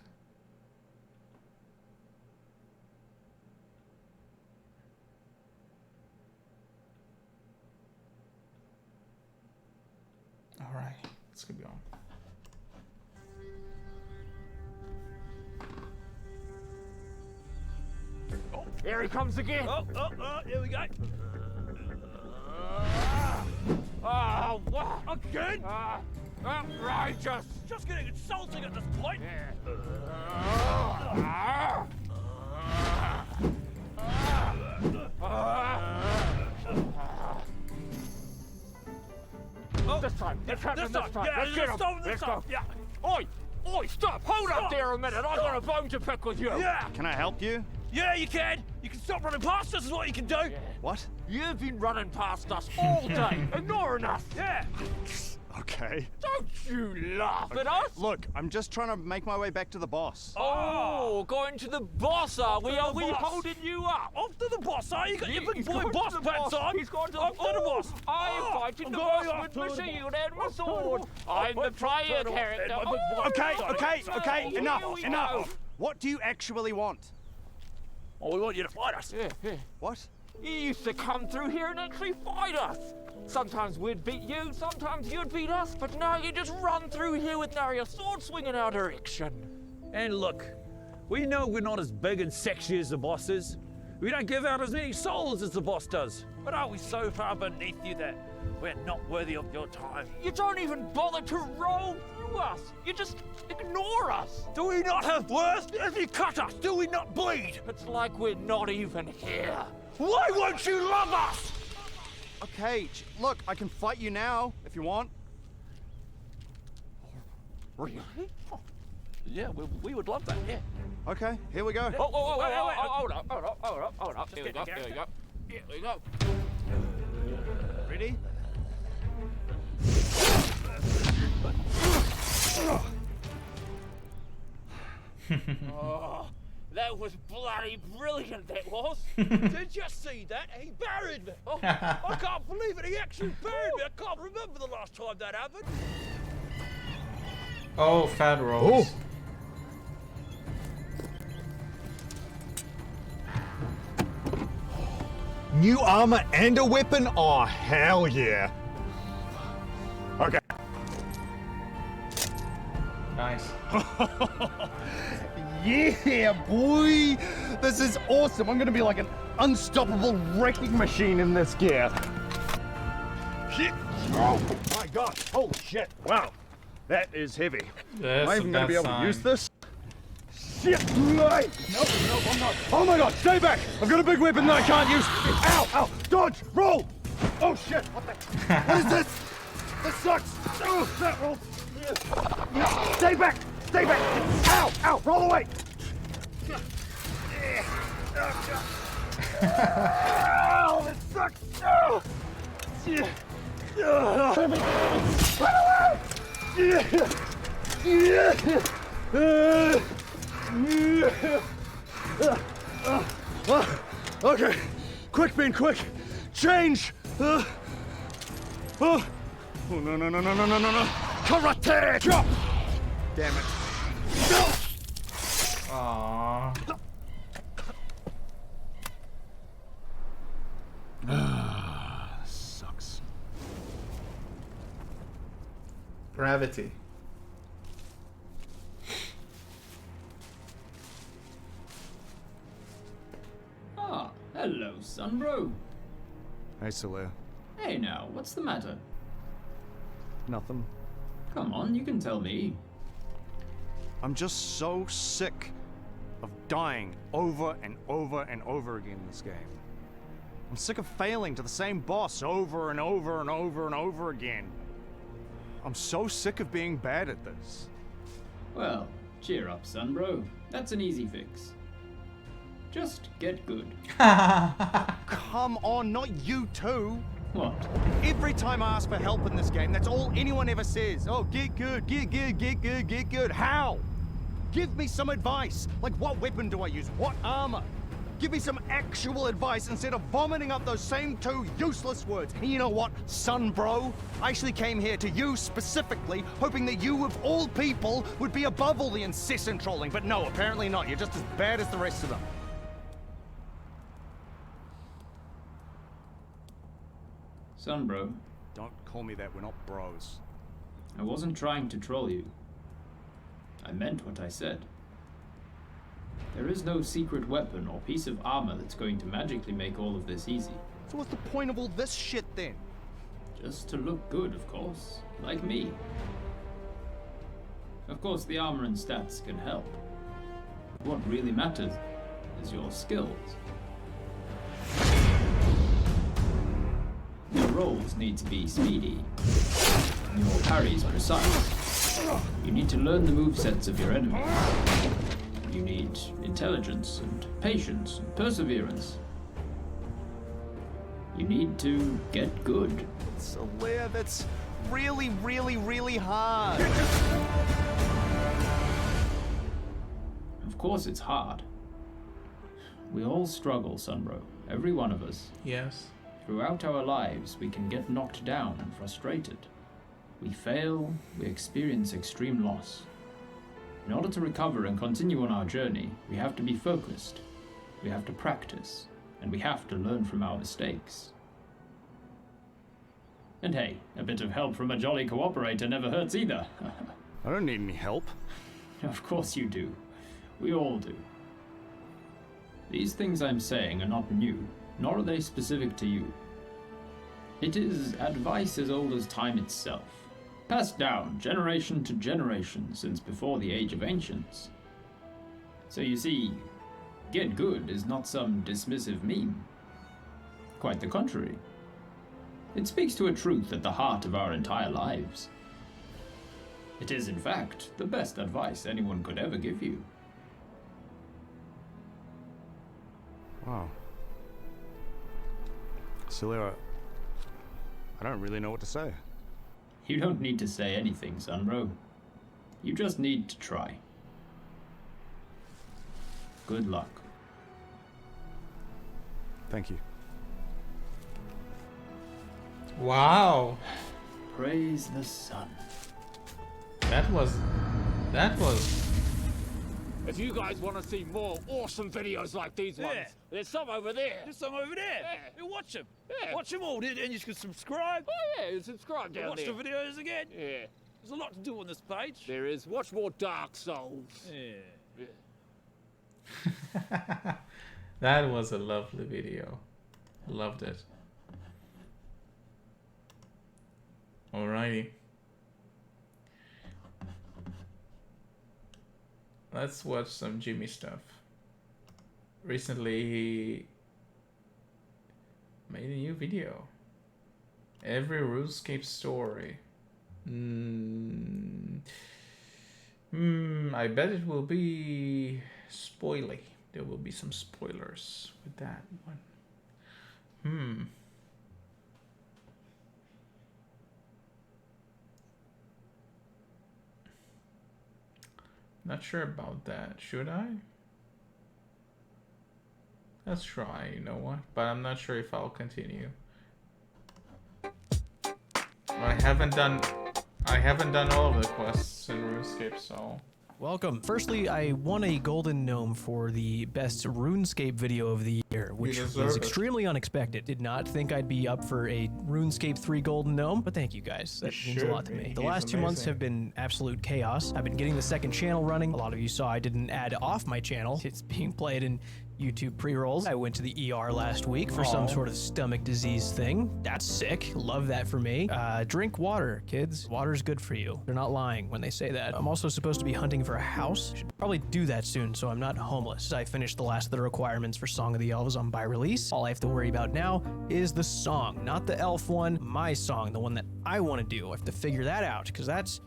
Alright, let's keep going. Oh, here he comes again. Oh, here we go. Oh, what? Again? Outrageous. Just getting insulting at this point. This time. Let's have him this time. Yeah, Let's get him. this Let's time. go. Yeah. Oi, stop. Hold up Stop. there a minute. I've got a bone to pick with you. Yeah. Can I help you? Yeah, you can. You can stop running past us is what you can do. What? You've been running past us all day, ignoring us. Yeah. Okay. Don't you laugh at us. Look, I'm just trying to make my way back to the boss. Oh, going to the boss, are we? Are we boss. holding you up? Off to the boss, are you? Got your big He's boy going to boss the pants boss. on. He's going to Off to the boss. I'm fighting the boss with my shield and my sword. I'm the player character. Okay, Here enough, we enough. go. What do you actually want? Oh, we want you to fight us. Yeah. What? You used to come through here and actually fight us. Sometimes we'd beat you, sometimes you'd beat us, but now you just run through here with nary a sword swing in our direction. And look, we know we're not as big and sexy as the boss is. We don't give out as many souls as the boss does. But are we so far beneath you that we're not worthy of your time? You don't even bother to roll through us. You just ignore us. Do we not have worth? If you cut us, do we not bleed? It's like we're not even here. Why won't you love us? Okay, look, I can fight you now if you want. Really? Yeah, we would love that, yeah. Okay, here we go. Oh, wait. hold up. Here we go. Here we go. Ready? Oh, that was bloody brilliant, that was. Did you see that? He buried me. Oh, I can't believe it. He actually buried me. I can't remember the last time that happened. Oh, fat rolls. New armor and a weapon? Oh, hell yeah. Okay. Nice. Yeah, boy! This is awesome. I'm gonna be like an unstoppable wrecking machine in this gear. Shit! Oh my god! Holy shit! Wow, that is heavy. Am I even gonna be able to use this? Shit! Right. No, I'm not. Oh my god! Stay back! I've got a big weapon that I can't use. Ow! Ow! Dodge! Roll! Oh shit! What the? What is this? This sucks! Oh, that roll! Yeah. Stay back! Stay back! Ow! Ow! Roll away! Oh, that sucks! Oh. Okay, quick, Ben, quick! Change! Oh, no. Karate chop! Damn it. No! Aww. Sucks. Gravity. Ah, hello, Sunbro. Hey, Solaire. Hey now, what's the matter? Nothing. Come on, you can tell me. I'm just so sick of dying over and over and over again in this game. I'm sick of failing to the same boss over and over and over and over again. I'm so sick of being bad at this. Well, cheer up, Sunbro. That's an easy fix. Just get good. Come on, not you too. What? Every time I ask for help in this game, that's all anyone ever says. Oh, get good, get good, get good, get good. How? Give me some advice. Like, what weapon do I use? What armor? Give me some actual advice instead of vomiting up those same two useless words. And you know what, son bro? I actually came here to you specifically, hoping that you, of all people, would be above all the incessant trolling. But no, apparently not. You're just as bad as the rest of them. Sunbro. Don't call me that. We're not bros. I wasn't trying to troll you. I meant what I said. There is no secret weapon or piece of armor that's going to magically make all of this easy. So what's the point of all this shit then? Just to look good, of course. Like me. Of course, the armor and stats can help. What really matters is your skills. Your rolls need to be speedy. Your parries precise. You need to learn the movesets of your enemies. You need intelligence and patience and perseverance. You need to get good. Solaire, that's really, really, really hard. Of course it's hard. We all struggle, Sunbro. Every one of us. Yes. Throughout our lives, we can get knocked down and frustrated. We fail, we experience extreme loss. In order to recover and continue on our journey, we have to be focused, we have to practice, and we have to learn from our mistakes. And hey, a bit of help from a jolly cooperator never hurts either. I don't need any help. Of course you do. We all do. These things I'm saying are not new, nor are they specific to you. It is advice as old as time itself, passed down generation to generation since before the Age of Ancients. So you see, get good is not some dismissive meme. Quite the contrary. It speaks to a truth at the heart of our entire lives. It is, in fact, the best advice anyone could ever give you. Wow. Solaire, I don't really know what to say. You don't need to say anything, Sunbro. You just need to try. Good luck. Thank you. Wow. Praise the sun. That was That was... If you guys want to see more awesome videos like these ones, there's some over there. There's some over there. Yeah. Watch them. Yeah. Watch them all. And you can subscribe. Oh yeah, subscribe down Watch there. the videos again. Yeah. There's a lot to do on this page. There is. Watch more Dark Souls. Yeah. That was a lovely video. Loved it. Alrighty. Let's watch some Jimmy stuff. Recently he made a new video. Every RuneScape story. I bet it will be spoily. There will be some spoilers with that one. Not sure about that. Should I? Let's try, you know what? But I'm not sure if I'll continue. I haven't done all of the quests in RuneScape, so... Welcome. Firstly, I won a golden gnome for the best RuneScape video of the year, which was extremely unexpected. Did not think I'd be up for a RuneScape 3 golden gnome, but thank you guys. That means a lot to me. The last 2 months have been absolute chaos. I've been getting the second channel running. A lot of you saw I didn't add off my channel. It's being played in YouTube pre-rolls. I went to the ER last week for some sort of stomach disease thing. That's sick. Love that for me. Drink water, kids. Water's good for you. They're not lying when they say that. I'm also supposed to be hunting for a house. Should probably do that soon so I'm not homeless. I finished the last of the requirements for Song of the Elves on by release. All I have to worry about now is the song, not the elf one, my song, the one that I want to do. I have to figure that out because that's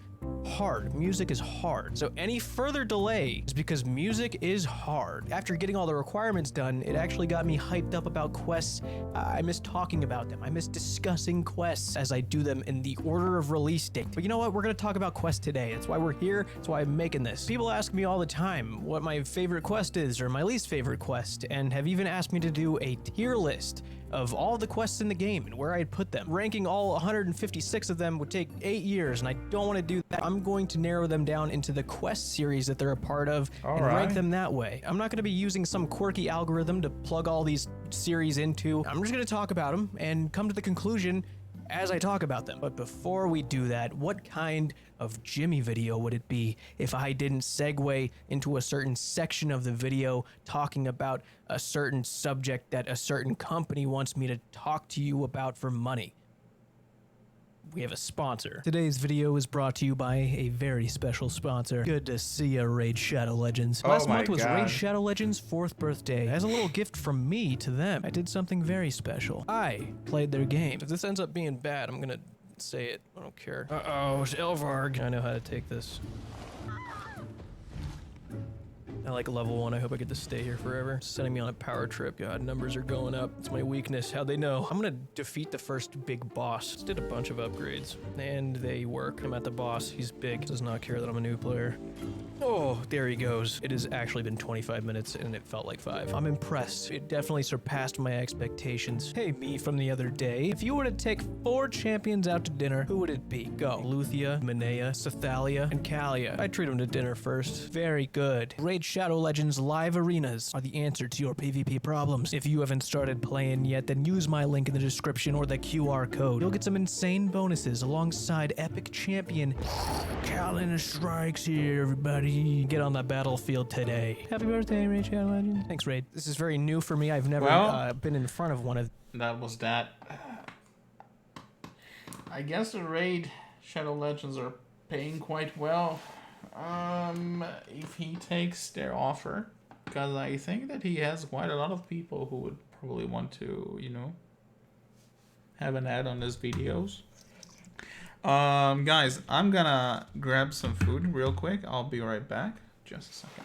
hard. Music is hard. So any further delay is because music is hard. After getting all the requirements done, it actually got me hyped up about quests. I miss talking about them. I miss discussing quests as I do them in the order of release date. But you know what? We're going to talk about quests today. That's why we're here. That's why I'm making this. People ask me all the time what my favorite quest is or my least favorite quest, and have even asked me to do a tier list of all the quests in the game and where I'd put them. Ranking all 156 of them would take 8 years, and I don't want to do that. I'm going to narrow them down into the quest series that they're a part of and rank them that way. I'm not going to be using some quirky algorithm to plug all these series into. I'm just going to talk about them and come to the conclusion as I talk about them. But before we do that, what kind of Jimmy video would it be if I didn't segue into a certain section of the video talking about a certain subject that a certain company wants me to talk to you about for money? We have a sponsor. Today's video is brought to you by a very special sponsor. Good to see you, Raid Shadow Legends. Last month was Raid Shadow Legends' 4th birthday. As a little gift from me to them, I did something very special. I played their game. If this ends up being bad, I'm gonna say it. I don't care. Uh-oh, it's Elvarg. I know how to take this. I like level 1. I hope I get to stay here forever. It's sending me on a power trip. God, numbers are going up. It's my weakness. How'd they know? I'm gonna defeat the first big boss. Just did a bunch of upgrades, and they work. I'm at the boss. He's big. Does not care that I'm a new player. Oh, there he goes. It has actually been 25 minutes, and it felt like 5. I'm impressed. It definitely surpassed my expectations. Hey, me from the other day. If you were to take 4 champions out to dinner, who would it be? Go. Luthia, Minea, Sathalia, and Kalia. I'd treat them to dinner first. Very good. Raid Shadow Legends live arenas are the answer to your PvP problems. If you haven't started playing yet, then use my link in the description or the QR code. You'll get some insane bonuses alongside epic champion. Kalin strikes here, everybody. Get on the battlefield today. Happy birthday, Raid Shadow Legends. Thanks, Raid. This is very new for me. I've never been in front of one of... That was that. I guess the Raid Shadow Legends are paying quite well. If he takes their offer, because I think that he has quite a lot of people who would probably want to, you know, have an ad on his videos. Guys, I'm gonna grab some food real quick. I'll be right back. Just a second.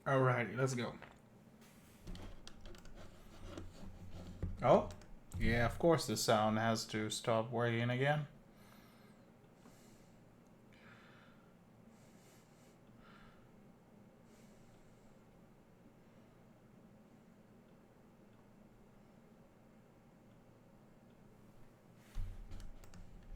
Alrighty, let's go. Oh, yeah, of course the sound has to stop working again.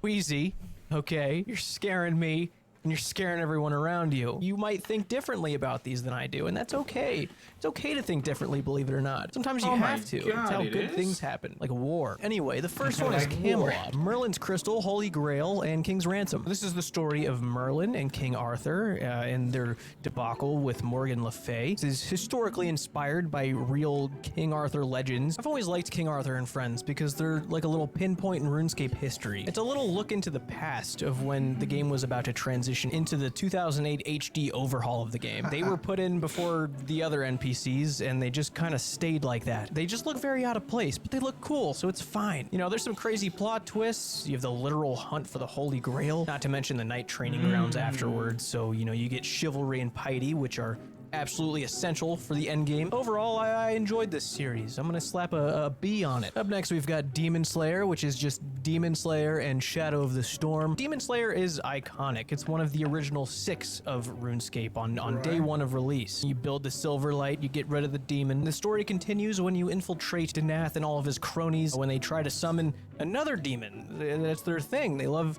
Wheezy, okay, you're scaring me, and you're scaring everyone around you. You might think differently about these than I do, and that's okay. It's okay to think differently, believe it or not. Sometimes you have to. It's how good things happen, like a war. Anyway, the first one is Camelot, Merlin's Crystal, Holy Grail, and King's Ransom. This is the story of Merlin and King Arthur and their debacle with Morgan Le Fay. This is historically inspired by real King Arthur legends. I've always liked King Arthur and Friends because they're like a little pinpoint in RuneScape history. It's a little look into the past of when the game was about to transition into the 2008 HD overhaul of the game. They were put in before the other NPCs, and they just kind of stayed like that. They just look very out of place, but they look cool, so it's fine. You know, there's some crazy plot twists. You have the literal hunt for the Holy Grail, not to mention the night training grounds afterwards. So, you know, you get chivalry and piety, which are absolutely essential for the end game. Overall, I enjoyed this series. I'm gonna slap a B on it. Up next, we've got Demon Slayer, which is just Demon Slayer and Shadow of the Storm. Demon Slayer is iconic. It's one of the original 6 of RuneScape on day 1 of release. You build the Silverlight, you get rid of the demon. The story continues when you infiltrate Denath and all of his cronies when they try to summon another demon. That's their thing. They love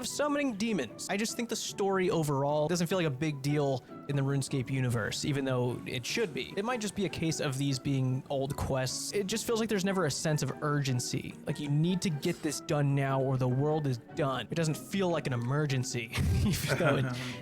summoning demons. I just think the story overall doesn't feel like a big deal in the RuneScape universe, even though it should be. It might just be a case of these being old quests. It just feels like there's never a sense of urgency. Like you need to get this done now or the world is done. It doesn't feel like an emergency, even though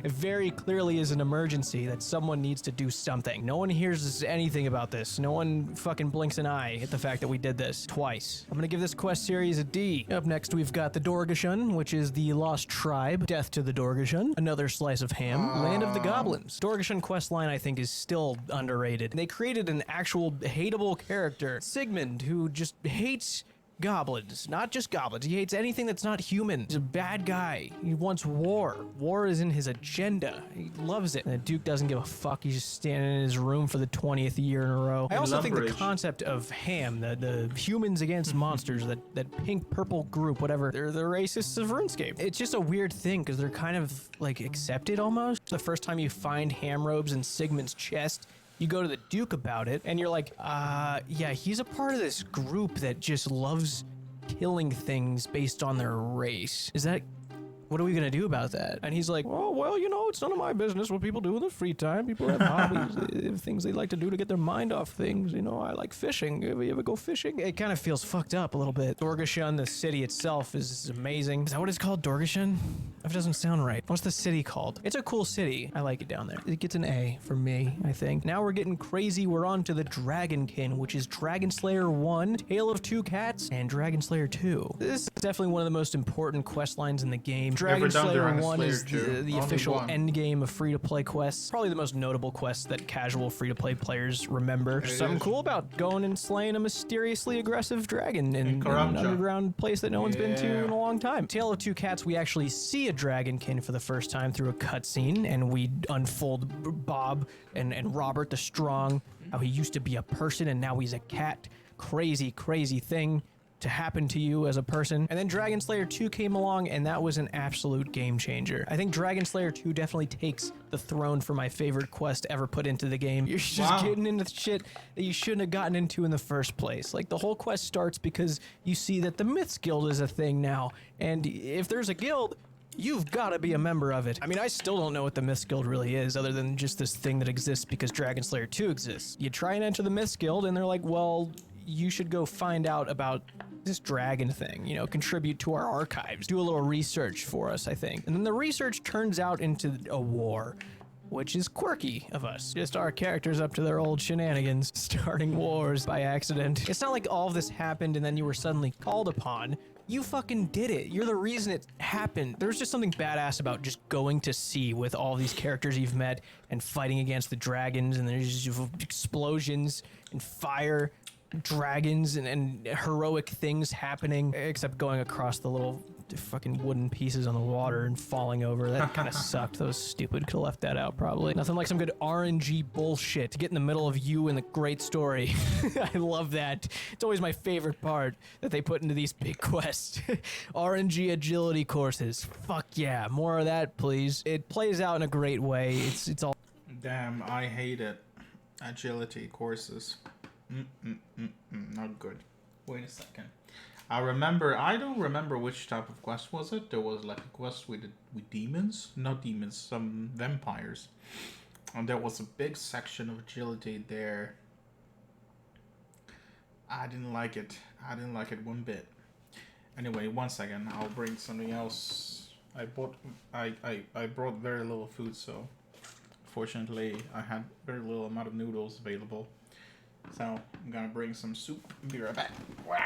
it very clearly is an emergency that someone needs to do something. No one hears anything about this. No one fucking blinks an eye at the fact that we did this twice. I'm gonna give this quest series a D. Up next, we've got the Dorgashun, which is the Lost Tribe, Death to the Dorgashun, Another Slice of Ham, Land of the Goblins. Dorgashun questline, I think, is still underrated. They created an actual hateable character, Sigmund, who just hates goblins. Not just goblins. He hates anything that's not human. He's a bad guy. He wants war. War is in his agenda. He loves it. And the Duke doesn't give a fuck. He's just standing in his room for the 20th year in a row. I also think the concept of Ham, the humans against monsters, that pink-purple group, whatever, they're the racists of RuneScape. It's just a weird thing because they're kind of like accepted almost. The first time you find ham robes in Sigmund's chest, you go to the Duke about it, and you're like, yeah, he's a part of this group that just loves killing things based on their race. What are we gonna do about that? And he's like, oh, well, you know, it's none of my business what people do in their free time. People have hobbies, they have things they like to do to get their mind off things. You know, I like fishing. You ever go fishing? It kind of feels fucked up a little bit. Dorgashun, the city itself, is amazing. Is that what it's called, Dorgashun? That doesn't sound right. What's the city called? It's a cool city. I like it down there. It gets an A for me, I think. Now we're getting crazy. We're on to the Dragonkin, which is Dragon Slayer 1, Tale of Two Cats, and Dragon Slayer 2. This is definitely one of the most important quest lines in the game. Dragon Slayer 1 is the official end game of free-to-play quests. Probably the most notable quest that casual free-to-play players remember. There's something cool about going and slaying a mysteriously aggressive dragon in an underground place that no one's been to in a long time. Tale of Two Cats, we actually see a Dragonkin for the first time through a cutscene, and we unfold Bob and Robert the Strong, how he used to be a person and now he's a cat. Crazy, crazy thing to happen to you as a person. And then Dragon Slayer 2 came along, and that was an absolute game changer. I think Dragon Slayer 2 definitely takes the throne for my favorite quest ever put into the game. You're just getting into shit that you shouldn't have gotten into in the first place. Like, the whole quest starts because you see that the Myths Guild is a thing now, and if there's a guild, you've got to be a member of it. I mean, I still don't know what the Myths Guild really is, other than just this thing that exists because Dragon Slayer 2 exists. You try and enter the Myths Guild, and they're like, well, you should go find out about this dragon thing, you know, contribute to our archives, do a little research for us, I think. And then the research turns out into a war, which is quirky of us. Just our characters up to their old shenanigans, starting wars by accident. It's not like all of this happened and then you were suddenly called upon. You fucking did it. You're the reason it happened. There's just something badass about just going to sea with all these characters you've met and fighting against the dragons, and there's just explosions and fire, dragons and heroic things happening, except going across the little fucking wooden pieces on the water and falling over. That kind of sucked. Those stupid. Could have left that out probably. Nothing like some good RNG bullshit to get in the middle of you and the great story. I love that. It's always my favorite part that they put into these big quests. RNG agility courses. Fuck yeah, more of that, please. It plays out in a great way. It's all. Damn, I hate it. Agility courses. Not good. Wait a second. I don't remember which type of quest was it. There was like a quest with demons. Not demons, some vampires. And there was a big section of agility there. I didn't like it. I didn't like it one bit. Anyway, one second. I'll bring something else. I brought very little food, so fortunately I had very little amount of noodles available. So I'm gonna bring some soup and be right back. Wow.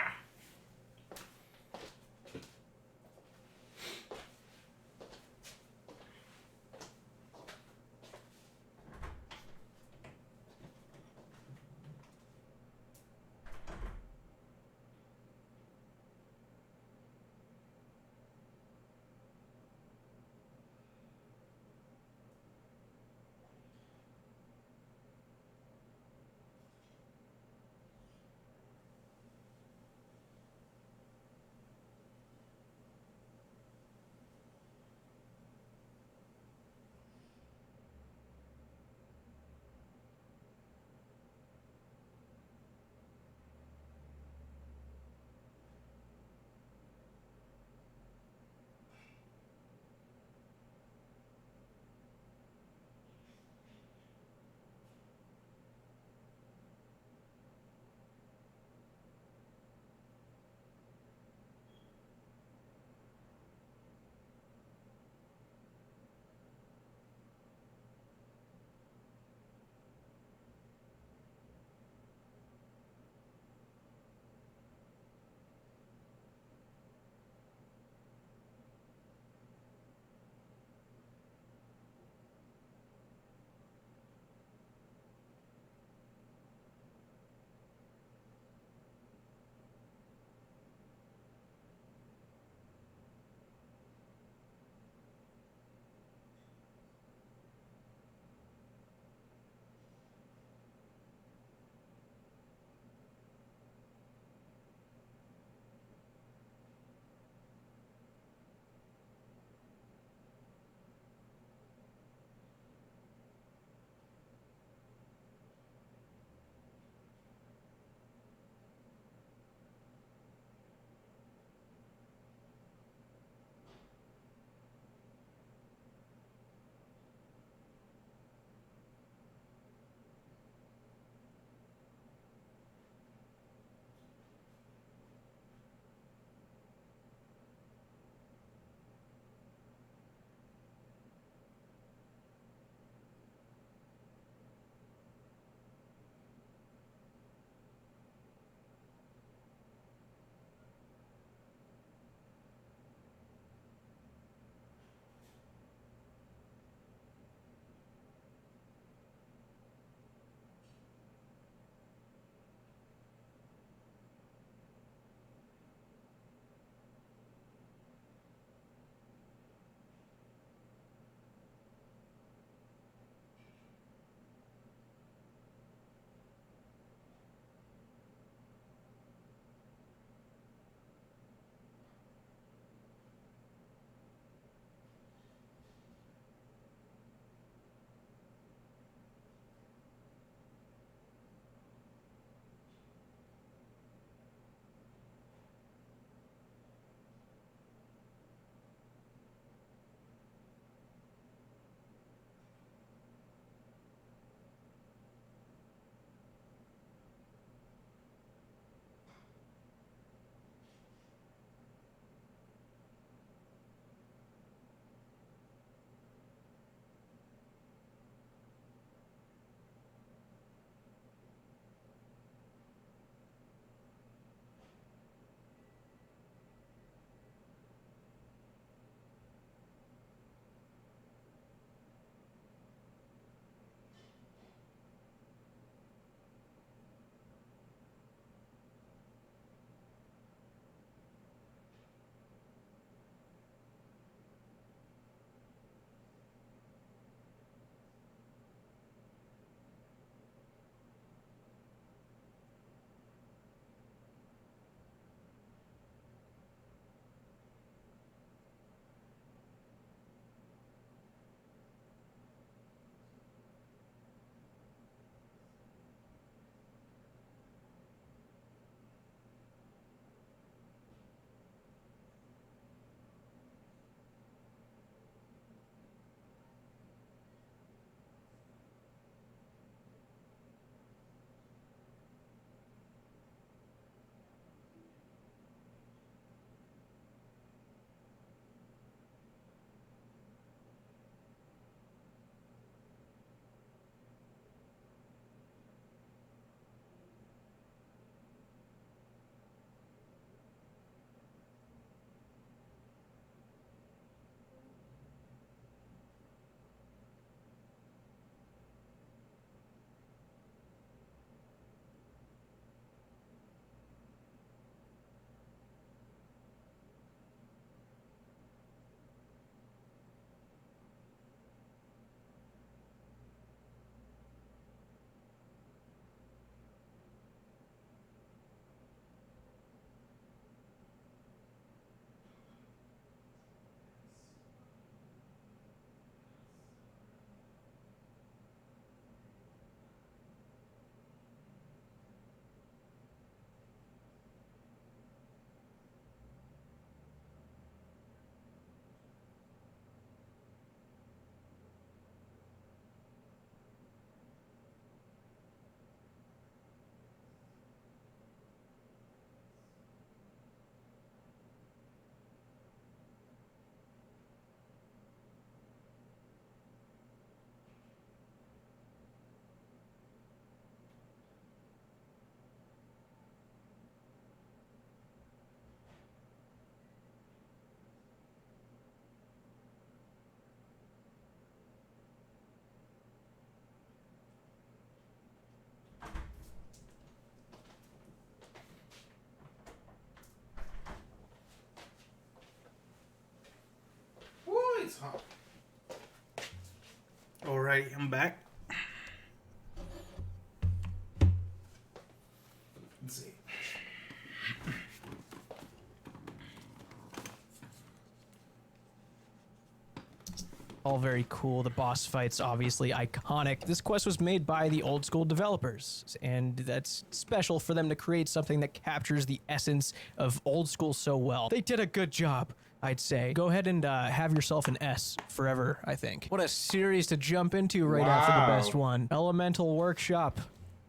It's hot. Alrighty, I'm back. Let's see. All very cool. The boss fights, obviously iconic. This quest was made by the Old School developers, and that's special for them to create something that captures the essence of Old School so well. They did a good job, I'd say. Go ahead and have yourself an S forever, I think. What a series to jump into right after the best one. Elemental Workshop,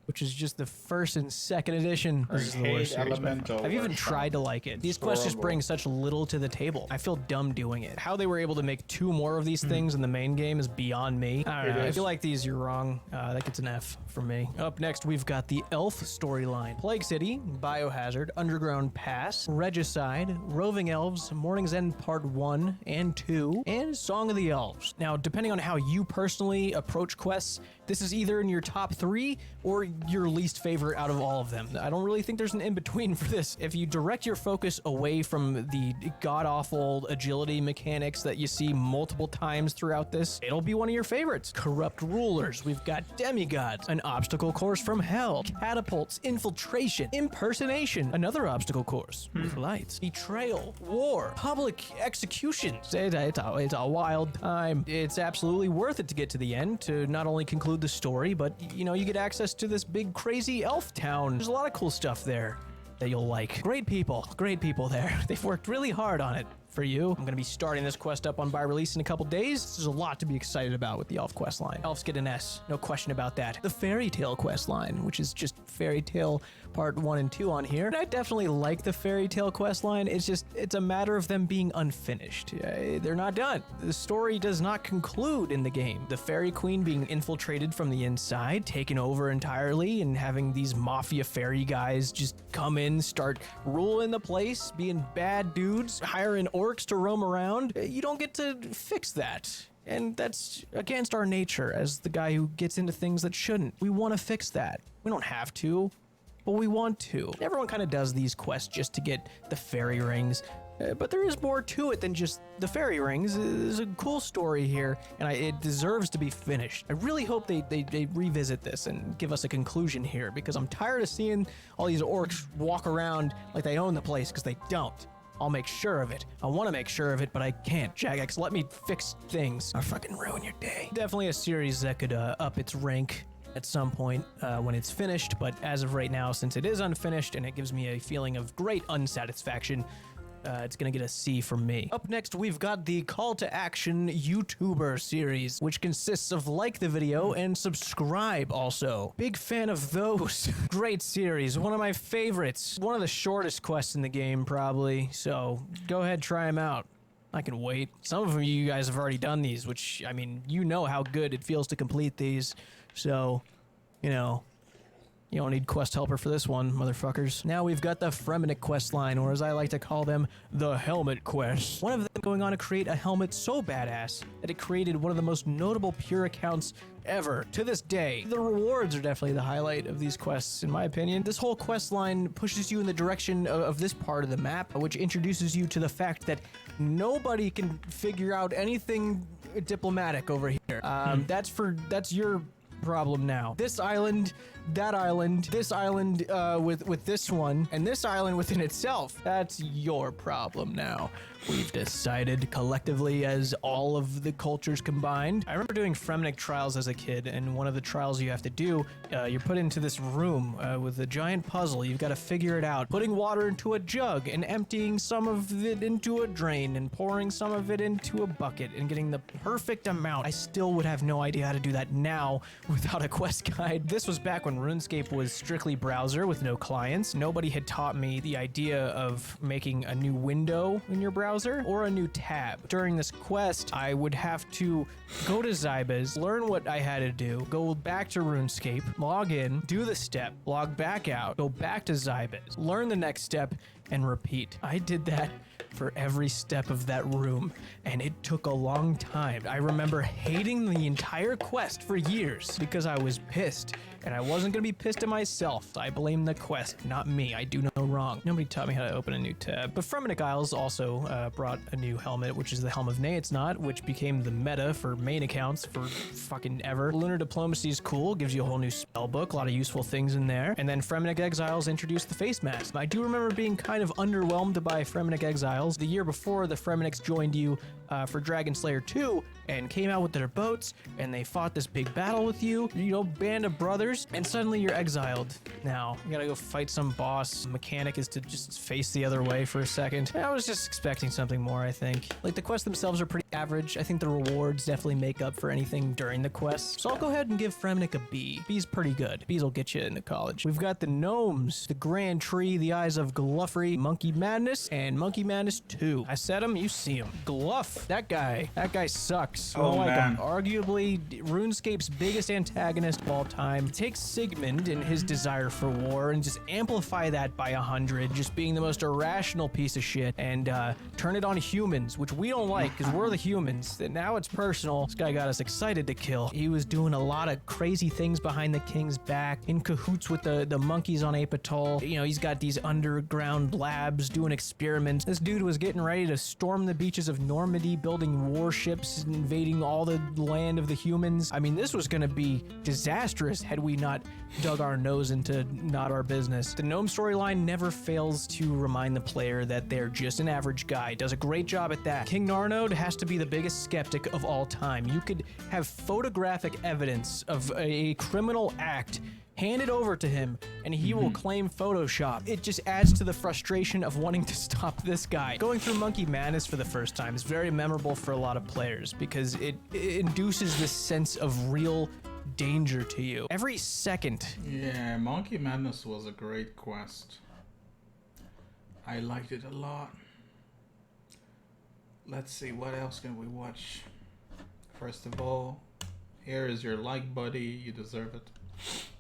which is just the first and second edition. This is the worst series by far. I've even tried to like it. These quests just bring such little to the table. I feel dumb doing it. How they were able to make 2 more of these things in the main game is beyond me. I don't know. I feel like these, you're wrong. That gets an F for me. Up next, we've got the Elf storyline. Plague City, Biohazard, Underground Pass, Regicide, Roving Elves, Morning's End Part 1 and 2, and Song of the Elves. Now, depending on how you personally approach quests, this is either in your top 3 or your least favorite out of all of them. I don't really think there's an in-between for this. If you direct your focus away from the god-awful agility mechanics that you see multiple times throughout this, it'll be one of your favorites. Corrupt Rulers, we've got Demigods, an obstacle course from hell, Catapults, Infiltration, Impersonation, another obstacle course with lights, Betrayal, War, Public Executions. It's a wild time. It's absolutely worth it to get to the end to not only conclude the story, but you know, you get access to this big crazy elf town. There's a lot of cool stuff there that you'll like. Great people there. They've worked really hard on it for you. I'm gonna be starting this quest up on buy release in a couple days. There's a lot to be excited about with the Elf quest line. Elves get an S, no question about that. The Fairy Tale quest line, which is just Fairy Tale Part 1 and 2 on here. And I definitely like the Fairy Tale quest line. It's a matter of them being unfinished. They're not done. The story does not conclude in the game. The Fairy Queen being infiltrated from the inside, taken over entirely, and having these mafia fairy guys just come in, start ruling the place, being bad dudes, hiring orcs to roam around. You don't get to fix that. And that's against our nature as the guy who gets into things that shouldn't. We want to fix that. We don't have to, but we want to. Everyone kind of does these quests just to get the fairy rings. But there is more to it than just the fairy rings. There's a cool story here, and it deserves to be finished. I really hope they revisit this and give us a conclusion here, because I'm tired of seeing all these orcs walk around like they own the place, because they don't. I'll make sure of it. I want to make sure of it, but I can't. Jagex, let me fix things or fucking ruin your day. Definitely a series that could up its rank at some point when it's finished, but as of right now, since it is unfinished and it gives me a feeling of great unsatisfaction, it's gonna get a C from me. Up next, we've got the Call to Action YouTuber series, which consists of like the video and subscribe also. Big fan of those. Great series, one of my favorites. One of the shortest quests in the game, probably, so go ahead, try them out. I can wait. Some of you guys have already done these, which, I mean, you know how good it feels to complete these, so, you know, you don't need quest helper for this one, motherfuckers. Now we've got the Fremenic quest line, or as I like to call them, the Helmet Quest. One of them going on to create a helmet so badass that it created one of the most notable pure accounts ever to this day. The rewards are definitely the highlight of these quests, in my opinion. This whole quest line pushes you in the direction of this part of the map, which introduces you to the fact that nobody can figure out anything diplomatic over here. That's your problem now. This island, that island, this island with this one, and this island within itself, that's your problem now. We've decided collectively as all of the cultures combined. I remember doing Fremenic trials as a kid, and one of the trials you have to do, you're put into this room with a giant puzzle. You've got to figure it out. Putting water into a jug and emptying some of it into a drain and pouring some of it into a bucket and getting the perfect amount. I still would have no idea how to do that now without a quest guide. This was back when RuneScape was strictly browser with no clients. Nobody had taught me the idea of making a new window in your browser or a new tab. During this quest, I would have to go to Zybez, learn what I had to do, go back to RuneScape, log in, do the step, log back out, go back to Zybez, learn the next step, and repeat. I did that for every step of that room, and it took a long time. I remember hating the entire quest for years because I was pissed, and I wasn't gonna be pissed at myself. I blame the quest, not me. I do no wrong. Nobody taught me how to open a new tab. But Fremennik Isles also brought a new helmet, which is the Helm of Neitznot, which became the meta for main accounts for fucking ever. Lunar Diplomacy is cool, gives you a whole new spell book, a lot of useful things in there. And then Fremennik Exiles introduced the face mask. I do remember being kind of underwhelmed by Fremennik Exiles. The year before, the Fremenniks joined you for Dragon Slayer 2 and came out with their boats, and they fought this big battle with you, you know, band of brothers, and suddenly you're exiled. Now, you gotta go fight some boss. The mechanic is to just face the other way for a second. I was just expecting something more, I think. Like, the quests themselves are pretty average. I think the rewards definitely make up for anything during the quests. So I'll go ahead and give Fremennik a B. B's pretty good. B's will get you into college. We've got the gnomes, the Grand Tree, the Eyes of Gluffrey, Monkey Madness, and Monkey Madness 2. I said him, you see him. Gluff, that guy sucks. Oh, man. Arguably RuneScape's biggest antagonist of all time. Take Sigmund and his desire for war and just amplify that by 100, just being the most irrational piece of shit, and turn it on humans, which we don't like because we're the humans. And now it's personal. This guy got us excited to kill. He was doing a lot of crazy things behind the king's back, in cahoots with the monkeys on Apatoll. You know, he's got these underground labs doing experiments. This dude was getting ready to storm the beaches of Normandy, building warships, invading all the land of the humans. I mean, this was gonna be disastrous had we not dug our nose into not our business. The gnome storyline never fails to remind the player that they're just an average guy. Does a great job at that. King Narnode has to be the biggest skeptic of all time. You could have photographic evidence of a criminal act hand it over to him, and he will claim Photoshop. It just adds to the frustration of wanting to stop this guy. Going through Monkey Madness for the first time is very memorable for a lot of players because it induces this sense of real danger to you. Every second. Yeah, Monkey Madness was a great quest. I liked it a lot. Let's see, what else can we watch? First of all, here is your like, buddy. You deserve it.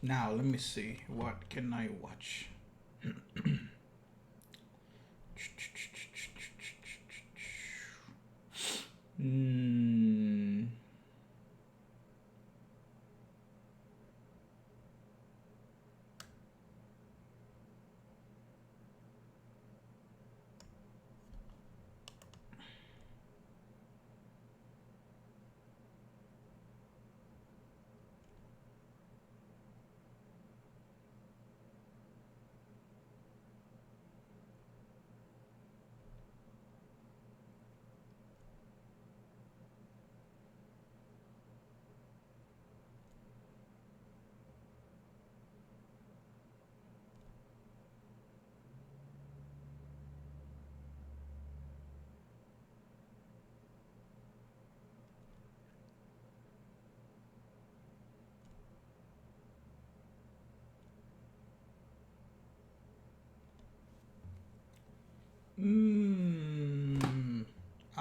Now, let me see. What can I watch?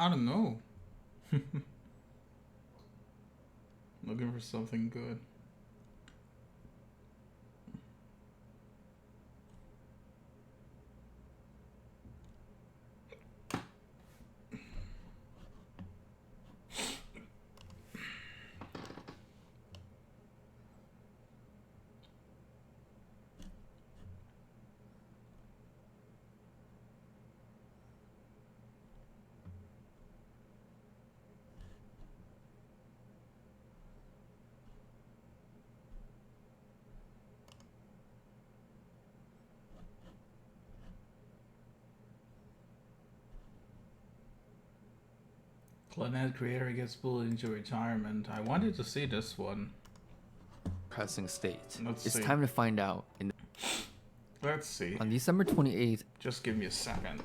I don't know. Looking for something good. Clannad creator gets pulled into retirement. I wanted to see this one. Pressing state. Let's see. Time to find out. Let's see. On December 28th. Just give me a second.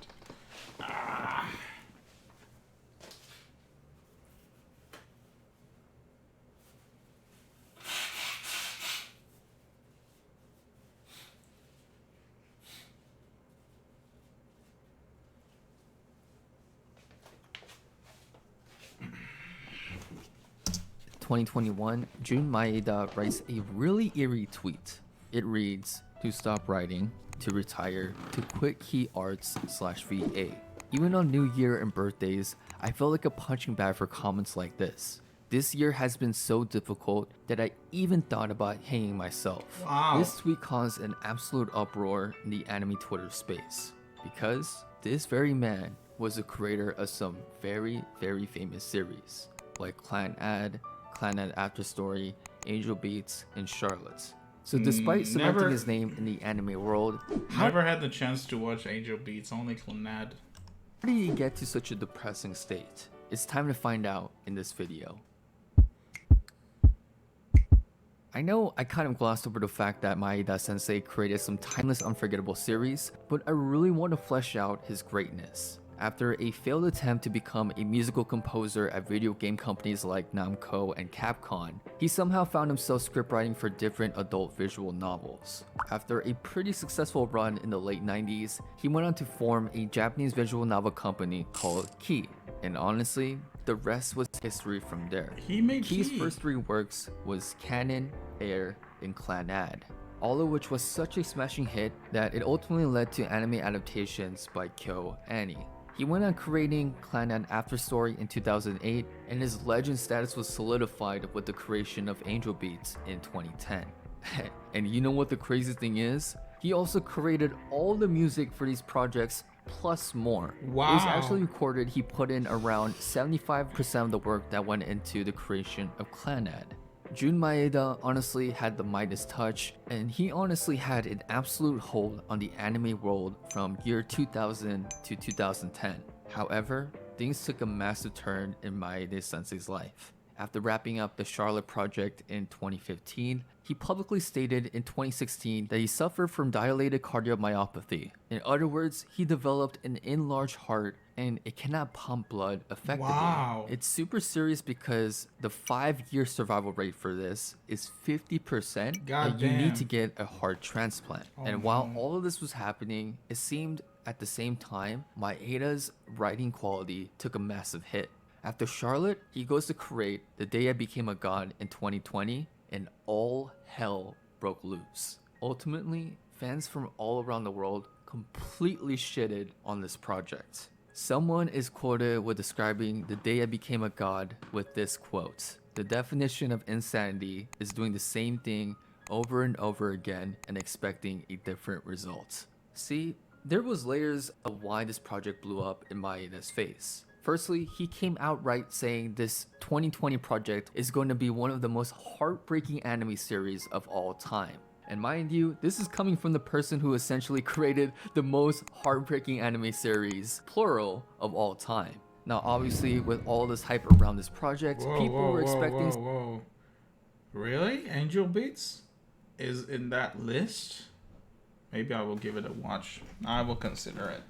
2021, Jun Maeda writes a really eerie tweet. It reads, "To stop writing, to retire to quit Key Arts/VA. Even on New Year and birthdays, I felt like a punching bag for comments like this. This year has been so difficult that I even thought about hanging myself. Wow. This tweet caused an absolute uproar in the anime Twitter space, because this very man was the creator of some very, very famous series, like Clannad, Clannad After Story, Angel Beats, and Charlotte. So despite cementing his name in the anime world, Never had the chance to watch Angel Beats, only Clannad. how did he get to such a depressing state? It's time to find out in this video. I know I kind of glossed over the fact that Maeda-sensei created some timeless, unforgettable series, but I really want to flesh out his greatness. After a failed attempt to become a musical composer at video game companies like Namco and Capcom, he somehow found himself scriptwriting for different adult visual novels. After a pretty successful run in the late 90s, he went on to form a Japanese visual novel company called Key, and honestly, the rest was history from there. He made Key's Key. first 3 works was Canon, Air, and Clannad, all of which was such a smashing hit that it ultimately led to anime adaptations by KyoAni. He went on creating Clannad After Story in 2008, and his legend status was solidified with the creation of Angel Beats in 2010. And you know what the crazy thing is? He also created all the music for these projects plus more. Wow. It was actually recorded he put in around 75% of the work that went into the creation of Clannad. Jun Maeda honestly had the Midas touch, and he honestly had an absolute hold on the anime world from year 2000 to 2010. However, things took a massive turn in Maeda-sensei's life. After wrapping up the Charlotte project in 2015, he publicly stated in 2016 that he suffered from dilated cardiomyopathy. In other words, he developed an enlarged heart and it cannot pump blood effectively. Wow. It's super serious because the 5-year survival rate for this is 50%, and you need to get a heart transplant. And while all of this was happening, it seemed at the same time, Maeda's writing quality took a massive hit. After Charlotte, he goes to create The Day I Became a God in 2020, and all hell broke loose. Ultimately, fans from all around the world completely shitted on this project. Someone is quoted with describing The Day I Became a God with this quote: "The definition of insanity is doing the same thing over and over again and expecting a different result." See, there was layers of why this project blew up in Maeda's face. Firstly, he came outright saying this 2020 project is going to be one of the most heartbreaking anime series of all time. And mind you, this is coming from the person who essentially created the most heartbreaking anime series, plural, of all time. Now obviously, with all this hype around this project, people were expecting... Whoa. Really? Angel Beats is in that list? Maybe I will give it a watch. I will consider it.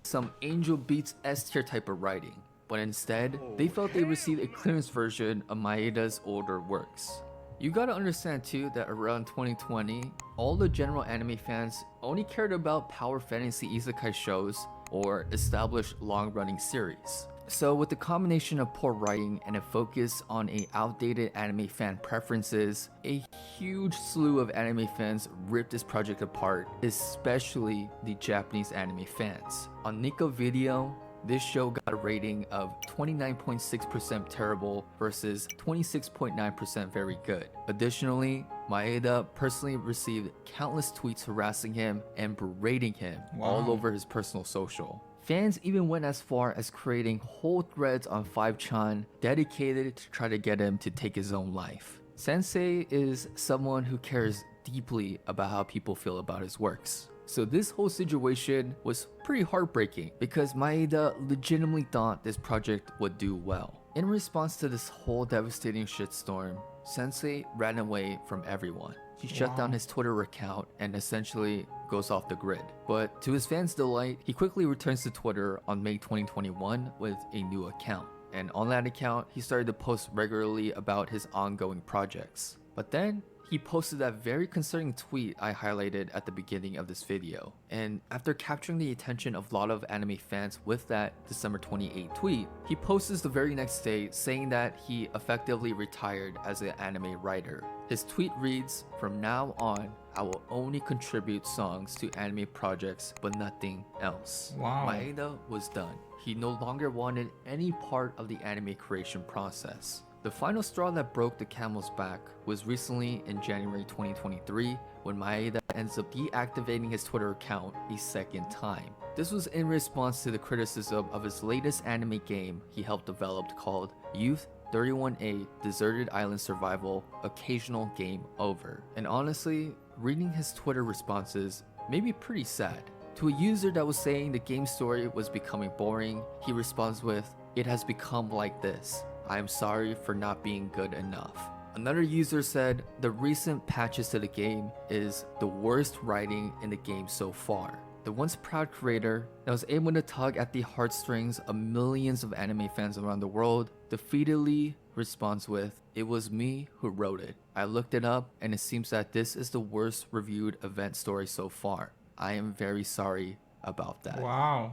some Angel Beats S-tier type of writing, but instead, they felt they received a clearance version of Maeda's older works. You gotta understand too that around 2020, all the general anime fans only cared about power fantasy isekai shows or established long-running series. So with the combination of poor writing and a focus on outdated anime fan preferences, a huge slew of anime fans ripped this project apart, especially the Japanese anime fans. On Nico Video, this show got a rating of 29.6% terrible versus 26.9% very good. Additionally, Maeda personally received countless tweets harassing him and berating him all over his personal social. Fans even went as far as creating whole threads on 5chan dedicated to try to get him to take his own life. Sensei is someone who cares deeply about how people feel about his works. So this whole situation was pretty heartbreaking because Maeda legitimately thought this project would do well. In response to this whole devastating shitstorm, Sensei ran away from everyone. He shut down his Twitter account and essentially goes off the grid. But to his fans' delight, he quickly returns to Twitter on May 2021 with a new account. And on that account, he started to post regularly about his ongoing projects. But then, he posted that very concerning tweet I highlighted at the beginning of this video. And after capturing the attention of a lot of anime fans with that December 28 tweet, he posts the very next day saying that he effectively retired as an anime writer. His tweet reads, "From now on, I will only contribute songs to anime projects but nothing else." Wow. Maeda was done. He no longer wanted any part of the anime creation process. The final straw that broke the camel's back was recently in January 2023 when Maeda ends up deactivating his Twitter account a second time. This was in response to the criticism of his latest anime game he helped develop called Youth 31A Deserted Island Survival Occasional Game Over. And honestly, reading his Twitter responses made me pretty sad. To a user that was saying the game story was becoming boring, he responds with, "It has become like this. I am sorry for not being good enough." Another user said, "The recent patches to the game is the worst writing in the game so far." The once proud creator that was able to tug at the heartstrings of millions of anime fans around the world defeatedly responds with, "It was me who wrote it. I looked it up and it seems that this is the worst reviewed event story so far. I am very sorry about that." Wow.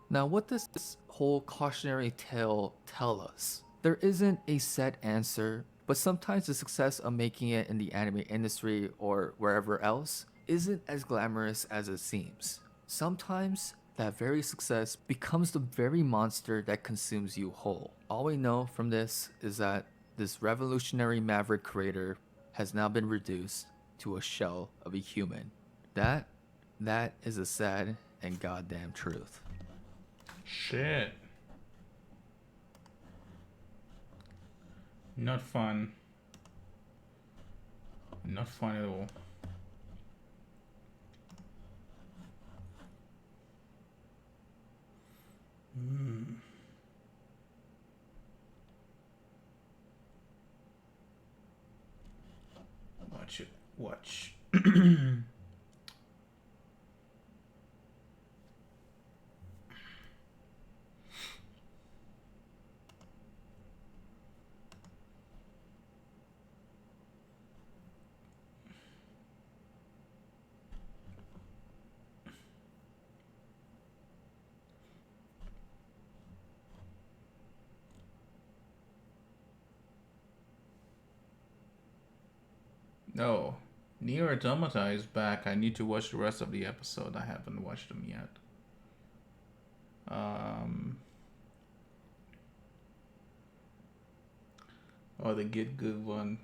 Now, what does this whole cautionary tale tell us? There isn't a set answer, but sometimes the success of making it in the anime industry or wherever else isn't as glamorous as it seems. Sometimes that very success becomes the very monster that consumes you whole. All we know from this is that this revolutionary maverick creator has now been reduced to a shell of a human. That is a sad and goddamn truth. Shit. Not fun. Not fun at all. Watch it. Watch. No. Nier Automata is back. I need to watch the rest of the episode. I haven't watched them yet. Oh, the Get Good one.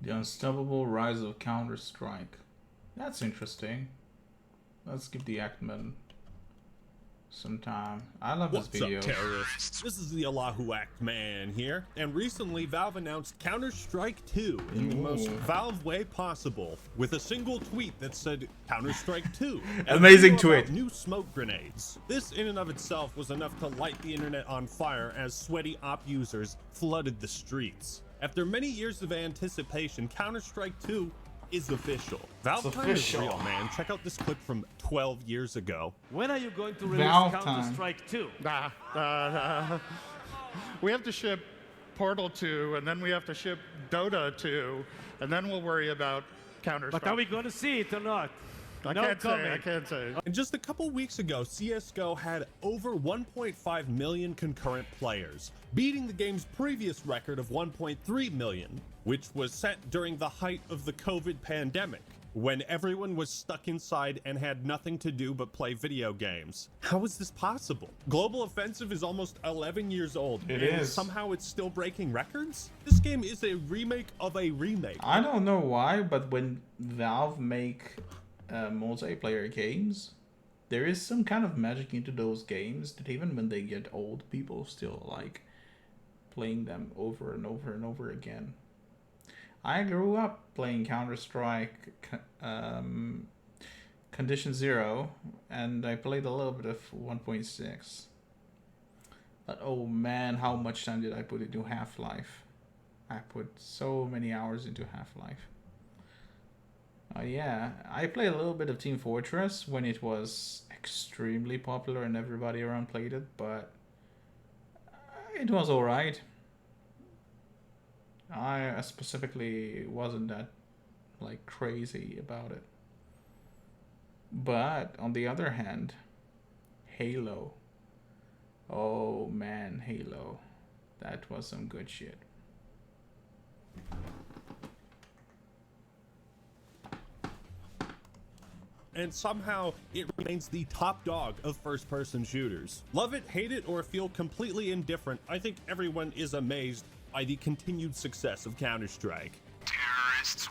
The Unstoppable Rise of Counter-Strike. That's interesting. Let's give the Actman some time. I love this video. What's up, terrorists? This is the Allahu Act Man here, and recently Valve announced Counter-Strike 2 in the most Valve way possible, with a single tweet that said Counter-Strike 2. Amazing tweet. New smoke grenades. This in and of itself was enough to light the internet on fire as sweaty op users flooded the streets. After many years of anticipation, Counter-Strike 2 is official. Valve time is real, man. Check out this clip from 12 years ago. When are you going to release Counter-Strike 2? We have to ship Portal 2, and then we have to ship Dota 2, and then we'll worry about Counter-Strike. But are we going to see it or not? I No can't say. comment. I can't say. And just a couple weeks ago, CSGO had over 1.5 million concurrent players, beating the game's previous record of 1.3 million, which was set during the height of the COVID pandemic, when everyone was stuck inside and had nothing to do but play video games. How is this possible? Global Offensive is almost 11 years old. It and is. somehow it's still breaking records? This game is a remake of a remake. I don't know why, but when Valve make multiplayer games, there is some kind of magic into those games that even when they get old, people still like playing them over and over and over again. I grew up playing Counter-Strike Condition Zero, and I played a little bit of 1.6. But oh man, how much time did I put into Half-Life? I put so many hours into Half-Life. Yeah, I played a little bit of Team Fortress when it was extremely popular and everybody around played it, but it was alright. I specifically wasn't that like crazy about it. But on the other hand, Halo. Oh man, Halo. That was some good shit. And somehow it remains the top dog of first-person shooters. Love it, hate it, or feel completely indifferent, I think everyone is amazed by the continued success of Counter-Strike. Terrorists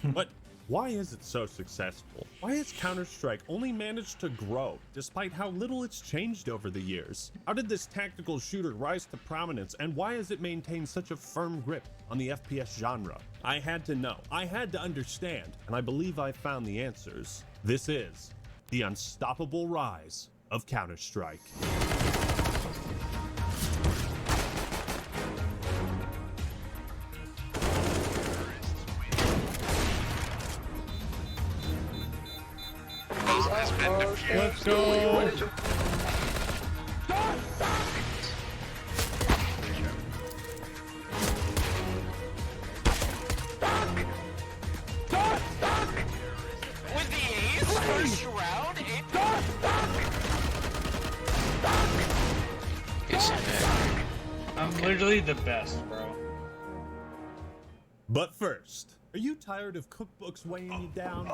win. But why is it so successful? Why has Counter-Strike only managed to grow despite how little it's changed over the years? How did this tactical shooter rise to prominence, and why has it maintained such a firm grip on the FPS genre? I had to know, I had to understand, and I believe I found the answers. This is the unstoppable rise of Counter-Strike. Let's go. With the ace, first round, I'm literally the best, bro. But first, are you tired of cookbooks weighing you down?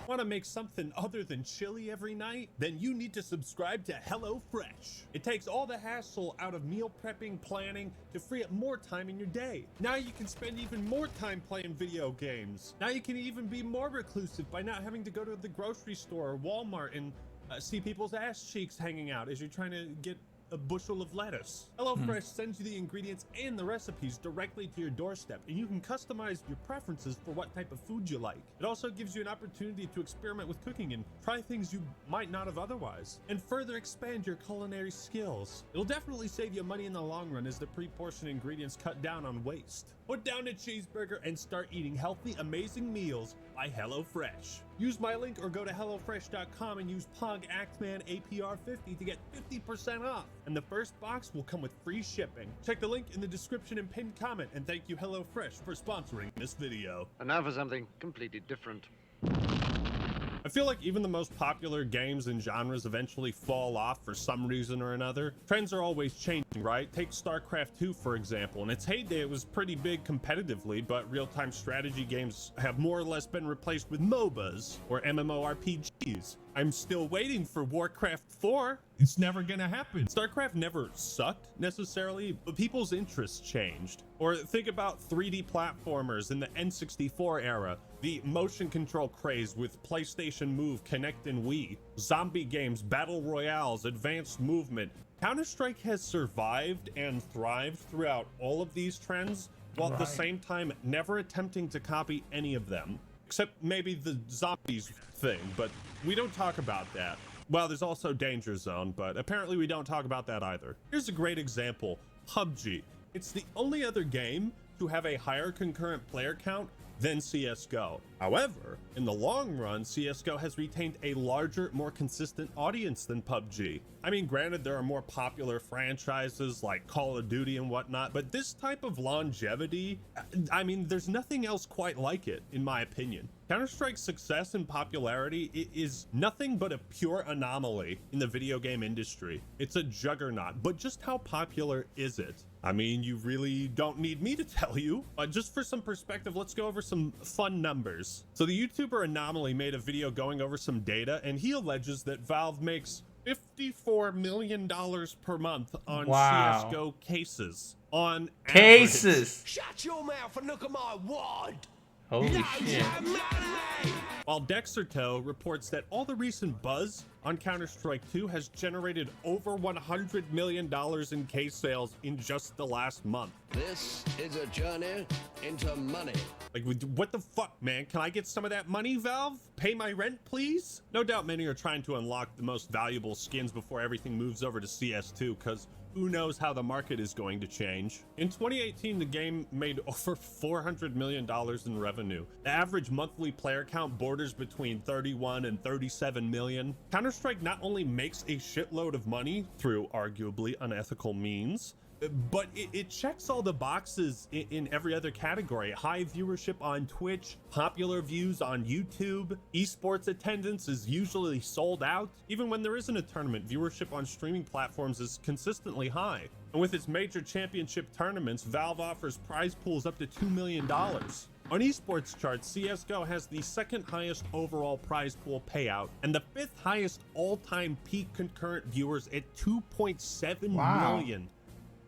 Want to make something other than chili every night? Then you need to subscribe to HelloFresh. It takes all the hassle out of meal prepping, planning, to free up more time in your day. Now you can spend even more time playing video games. Now you can even be more reclusive by not having to go to the grocery store or Walmart and see people's ass cheeks hanging out as you're trying to get a bushel of lettuce. HelloFresh sends you the ingredients and the recipes directly to your doorstep, and you can customize your preferences for what type of food you like. It also gives you an opportunity to experiment with cooking and try things you might not have otherwise, and further expand your culinary skills. It'll definitely save you money in the long run as the pre-portioned ingredients cut down on waste. Put down a cheeseburger and start eating healthy, amazing meals by HelloFresh. Use my link or go to HelloFresh.com and use PogActman APR50 to get 50% off. And the first box will come with free shipping. Check the link in the description and pinned comment, and thank you HelloFresh for sponsoring this video. And now for something completely different. I feel like even the most popular games and genres eventually fall off for some reason or another. Trends are always changing, right? Take StarCraft 2 for example. In its heyday, it was pretty big competitively, but real-time strategy games have more or less been replaced with MOBAs or MMORPGs. I'm still waiting for Warcraft 4. It's never gonna happen. StarCraft never sucked necessarily, but people's interests changed. Or think about 3D platformers in the N64 era, the motion control craze with PlayStation Move, Kinect, and Wii, zombie games, battle royales, advanced movement. Counter-Strike has survived and thrived throughout all of these trends, while at the same time never attempting to copy any of them. Except maybe the zombies thing, but we don't talk about that. Well, there's also Danger Zone, but apparently we don't talk about that either. Here's a great example, PUBG. It's the only other game to have a higher concurrent player count than CSGO. However, in the long run, CSGO has retained a larger, more consistent audience than PUBG. I mean, granted, there are more popular franchises like Call of Duty and whatnot, but this type of longevity, I mean, there's nothing else quite like it, in my opinion. Counter-Strike's success and popularity is nothing but a pure anomaly in the video game industry. It's a juggernaut, but just how popular is it? I mean, you really don't need me to tell you. Just for some perspective, let's go over some fun numbers. So the YouTuber Anomaly made a video going over some data, and he alleges that Valve makes $54 million per month on CSGO cases. On cases. Shut your mouth and look at my wad. Holy shit. While Dexerto reports that all the recent buzz on Counter-Strike 2 has generated over $100 million in case sales in just the last month. This is a journey into money. Like, what the fuck, man? Can I get some of that money, Valve? Pay my rent, please? No doubt many are trying to unlock the most valuable skins before everything moves over to CS2, because who knows how the market is going to change. In 2018, the game made over $400 million in revenue. The average monthly player count borders between 31 and 37 million. Counter-Strike not only makes a shitload of money through arguably unethical means, but it checks all the boxes in every other category. High viewership on Twitch, popular views on YouTube, esports attendance is usually sold out. Even when there isn't a tournament, viewership on streaming platforms is consistently high. And with its major championship tournaments, Valve offers prize pools up to $2 million. On esports charts, CSGO has the second highest overall prize pool payout and the 5th highest all-time peak concurrent viewers at 2.7 million.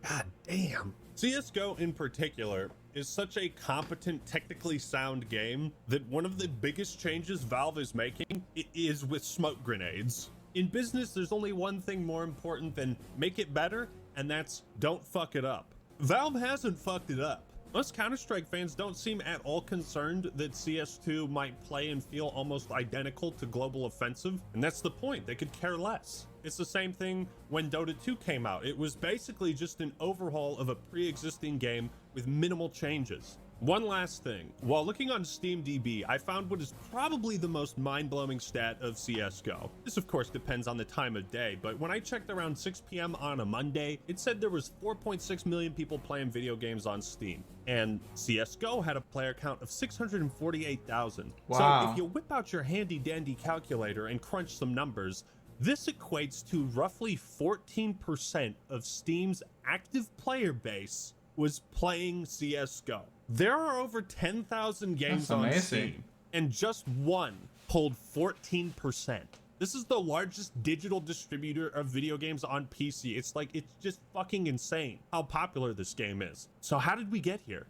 God damn. CSGO in particular is such a competent, technically sound game that one of the biggest changes Valve is making is with smoke grenades. In business, there's only one thing more important than make it better, and that's don't fuck it up. Valve hasn't fucked it up. Most Counter-Strike fans don't seem at all concerned that CS2 might play and feel almost identical to Global Offensive, and that's the point. They could care less. It's the same thing when Dota 2 came out. It was basically just an overhaul of a pre-existing game with minimal changes. One last thing. While looking on SteamDB, I found what is probably the most mind-blowing stat of CSGO. This of course depends on the time of day, but when I checked around 6 p.m. on a Monday, it said there was 4.6 million people playing video games on Steam. And CSGO had a player count of 648,000. Wow. So if you whip out your handy-dandy calculator and crunch some numbers, this equates to roughly 14% of Steam's active player base was playing CSGO. There are over 10,000 games on Steam, and just one pulled 14%. This is the largest digital distributor of video games on PC. It's just fucking insane how popular this game is. So how did we get here?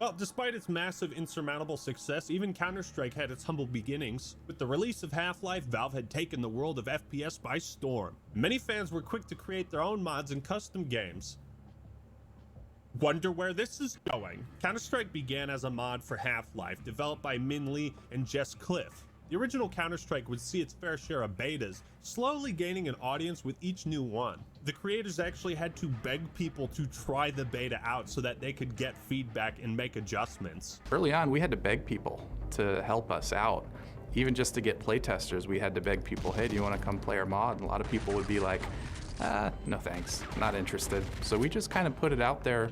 Well, despite its massive insurmountable success, even Counter-Strike had its humble beginnings. With the release of Half-Life, Valve had taken the world of FPS by storm. Many fans were quick to create their own mods and custom games. Wonder where this is going? Counter-Strike began as a mod for Half-Life, developed by Min Lee and Jess Cliff. The original Counter-Strike would see its fair share of betas, slowly gaining an audience with each new one. The creators actually had to beg people to try the beta out so that they could get feedback and make adjustments. Early on, we had to beg people to help us out. Even just to get playtesters, we had to beg people, hey, do you want to come play our mod? And a lot of people would be like, no thanks, not interested. So we just kind of put it out there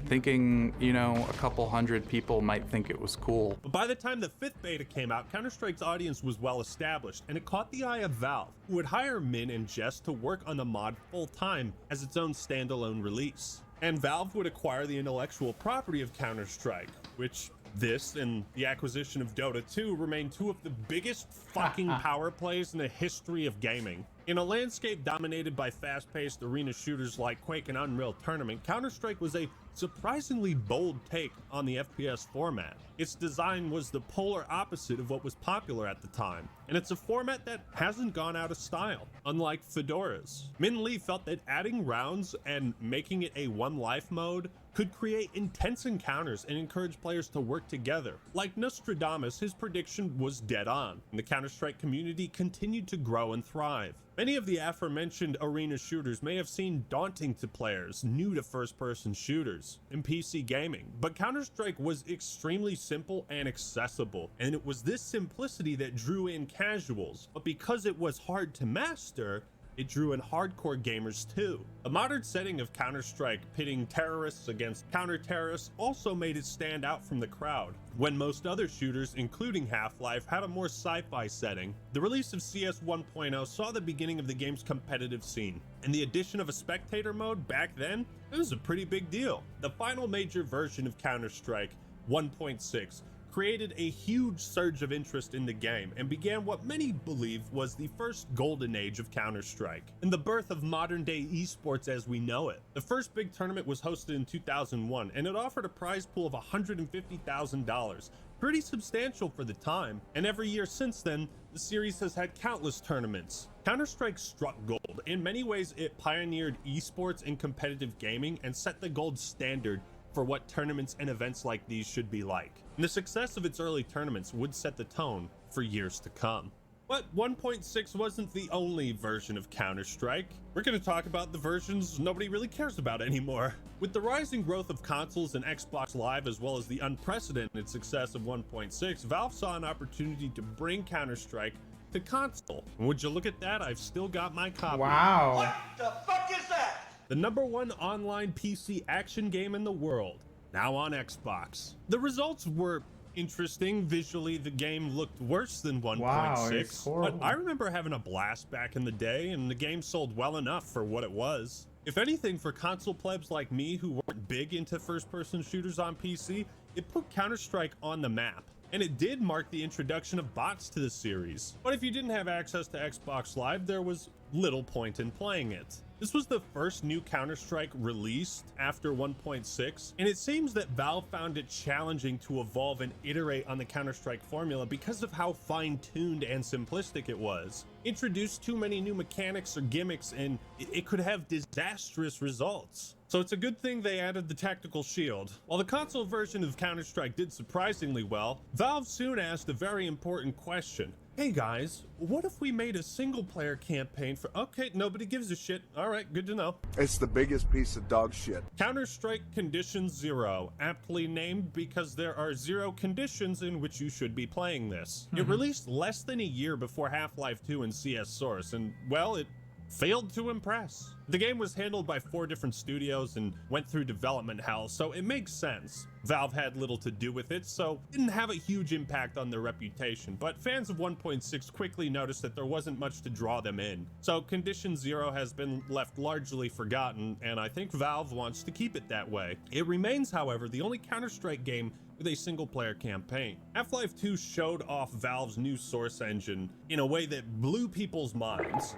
thinking, you know, a couple hundred people might think it was cool. But by the time the 5th beta came out, Counter-Strike's audience was well established, and it caught the eye of Valve, who would hire Min and Jess to work on the mod full-time as its own standalone release. And Valve would acquire the intellectual property of Counter-Strike, which this and the acquisition of Dota 2 remain two of the biggest fucking power plays in the history of gaming. In a landscape dominated by fast-paced arena shooters like Quake and Unreal Tournament, Counter-Strike was a surprisingly bold take on the FPS format. Its design was the polar opposite of what was popular at the time, and it's a format that hasn't gone out of style, unlike Fedora's. Min Lee felt that adding rounds and making it a one-life mode could create intense encounters and encourage players to work together. Like Nostradamus, his prediction was dead on, and the Counter-Strike community continued to grow and thrive. Many of the aforementioned arena shooters may have seemed daunting to players new to first-person shooters. games in PC gaming, but Counter-Strike was extremely simple and accessible, and it was this simplicity that drew in casuals. But because it was hard to master, it drew in hardcore gamers too. The modern setting of Counter-Strike, pitting terrorists against counter-terrorists, also made it stand out from the crowd. When most other shooters, including Half-Life, had a more sci-fi setting, the release of CS 1.0 saw the beginning of the game's competitive scene. And the addition of a spectator mode back then, it was a pretty big deal. The final major version of Counter-Strike, 1.6, created a huge surge of interest in the game and began what many believe was the first golden age of Counter-Strike and the birth of modern-day esports as we know it. The first big tournament was hosted in 2001, and it offered a prize pool of $150,000, pretty substantial for the time, and every year since then, the series has had countless tournaments. Counter-Strike struck gold. In many ways, it pioneered esports and competitive gaming and set the gold standard for what tournaments and events like these should be like. And the success of its early tournaments would set the tone for years to come. But 1.6 wasn't the only version of Counter-Strike. We're going to talk about the versions nobody really cares about anymore. With the rising growth of consoles and Xbox Live, as well as the unprecedented success of 1.6, Valve saw an opportunity to bring Counter-Strike to console. And would you look at that? I've still got my copy. Wow. What the fuck is that? The #1 online PC action game in the world, now on Xbox. The results were interesting. Visually, the game looked worse than 1.6. Wow, it's horrible. But I remember having a blast back in the day, and the game sold well enough for what it was. If anything, for console plebs like me who weren't big into first-person shooters on PC, it put Counter-Strike on the map. And it did mark the introduction of bots to the series. But if you didn't have access to Xbox Live, there was little point in playing it. This was the first new Counter-Strike released after 1.6, and it seems that Valve found it challenging to evolve and iterate on the Counter-Strike formula because of how fine-tuned and simplistic it was. Introduced too many new mechanics or gimmicks, and it could have disastrous results. So it's a good thing they added the tactical shield. While the console version of Counter-Strike did surprisingly well, Valve soon asked a very important question. Hey guys, what if we made a single-player campaign for... Okay, nobody gives a shit. All right, good to know. It's the biggest piece of dog shit. Counter-Strike Conditions Zero, aptly named because there are 0 conditions in which you should be playing this. It released less than a year before Half-Life 2 and CS Source, and, well, it failed to impress. The game was handled by 4 different studios and went through development hell, so it makes sense. Valve had little to do with it, so it didn't have a huge impact on their reputation, but fans of 1.6 quickly noticed that there wasn't much to draw them in. So Condition Zero has been left largely forgotten, and I think Valve wants to keep it that way. It remains, however, the only Counter-Strike game with a single-player campaign. Half-Life 2 showed off Valve's new Source engine in a way that blew people's minds.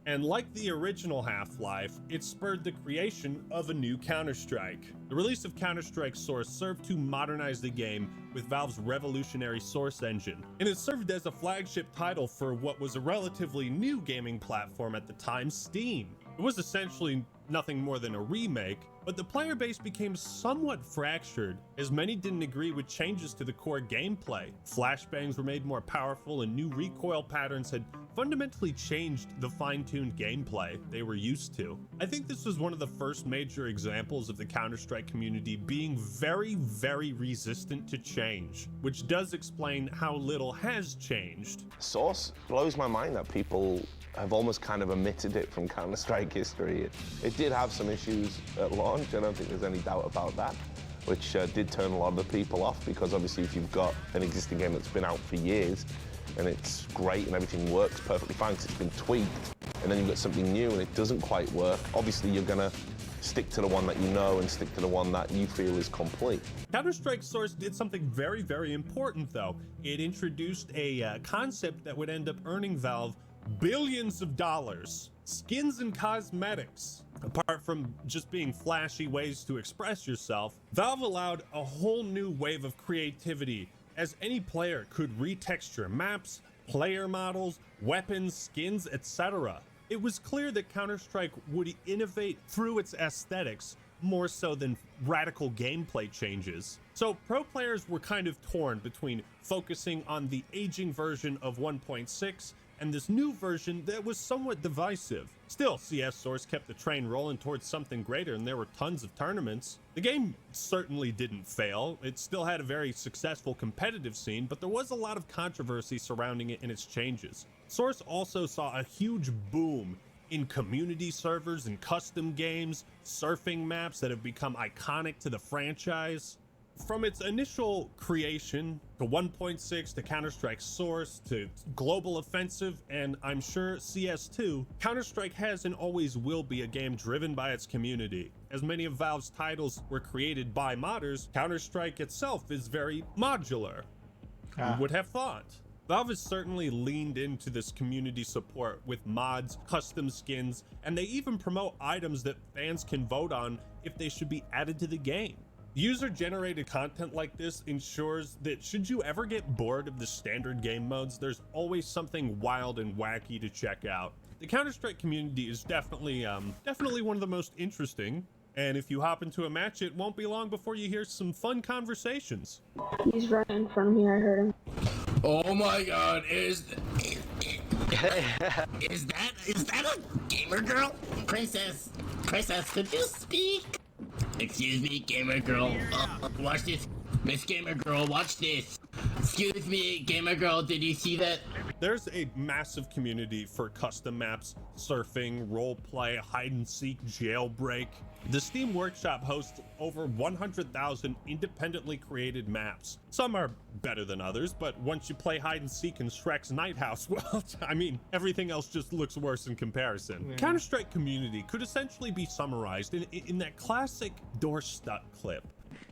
And like the original Half-Life, it spurred the creation of a new Counter-Strike. The release of Counter-Strike Source served to modernize the game with Valve's revolutionary Source engine, and it served as a flagship title for what was a relatively new gaming platform at the time, Steam. It was essentially nothing more than a remake, but the player base became somewhat fractured as many didn't agree with changes to the core gameplay. Flashbangs were made more powerful and new recoil patterns had fundamentally changed the fine-tuned gameplay they were used to. I think this was one of the first major examples of the Counter-Strike community being very, very resistant to change, which does explain how little has changed. Source blows my mind that people have almost kind of omitted it from Counter-Strike history. It did have some issues at launch, I don't think there's any doubt about that, which did turn a lot of the people off, because obviously if you've got an existing game that's been out for years and it's great and everything works perfectly fine because it's been tweaked, and then you've got something new and it doesn't quite work, obviously you're gonna stick to the one that you know and stick to the one that you feel is complete. Counter-Strike Source did something very, very important though. It introduced a concept that would end up earning Valve billions of dollars. Skins and cosmetics. Apart from just being flashy ways to express yourself, Valve allowed a whole new wave of creativity, as any player could retexture maps, player models, weapons, skins, etc. It was clear that Counter-Strike would innovate through its aesthetics more so than radical gameplay changes. So pro players were kind of torn between focusing on the aging version of 1.6 and this new version that was somewhat divisive. Still, CS Source kept the train rolling towards something greater, and there were tons of tournaments. The game certainly didn't fail. It still had a very successful competitive scene, but there was a lot of controversy surrounding it and its changes. Source also saw a huge boom in community servers and custom games, surfing maps that have become iconic to the franchise. From its initial creation to 1.6 to Counter-Strike Source to Global Offensive, and I'm sure CS2, Counter-Strike has and always will be a game driven by its community. As many of Valve's titles were created by modders, Counter-Strike itself is very modular. Who would have thought? Valve has certainly leaned into this community support with mods, custom skins, and they even promote items that fans can vote on if they should be added to the game. User-generated content like this ensures that should you ever get bored of the standard game modes, there's always something wild and wacky to check out. The Counter-Strike community is definitely one of the most interesting, and if you hop into a match, it won't be long before you hear some fun conversations. He's right in front of me, I heard him. Oh my god, is that a gamer girl? Princess, could you speak? Excuse me, gamer girl. Watch this. Miss Gamer Girl, watch this. Excuse me, Gamer Girl, did you see that? There's a massive community for custom maps, surfing, roleplay, hide and seek, jailbreak. The Steam Workshop hosts over 100,000 independently created maps. Some are better than others, but once you play hide and seek in Shrek's Night House, well, I mean, everything else just looks worse in comparison. Yeah. Counter-Strike community could essentially be summarized in that classic door stuck clip.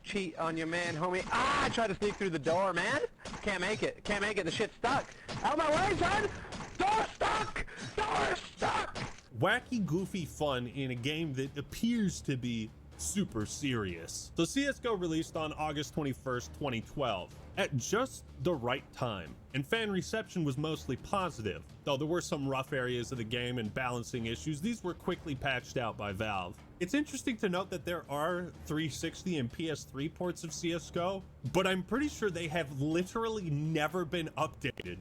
Cheat on your man, homie. I tried to sneak through the door, man. Can't make it. The shit's stuck. Out of my way, son! Door stuck! Door stuck! Wacky, goofy fun in a game that appears to be super serious. So CSGO released on August 21st, 2012, at just the right time, and fan reception was mostly positive. Though there were some rough areas of the game and balancing issues, these were quickly patched out by Valve. It's interesting to note that there are 360 and PS3 ports of CSGO, but I'm pretty sure they have literally never been updated.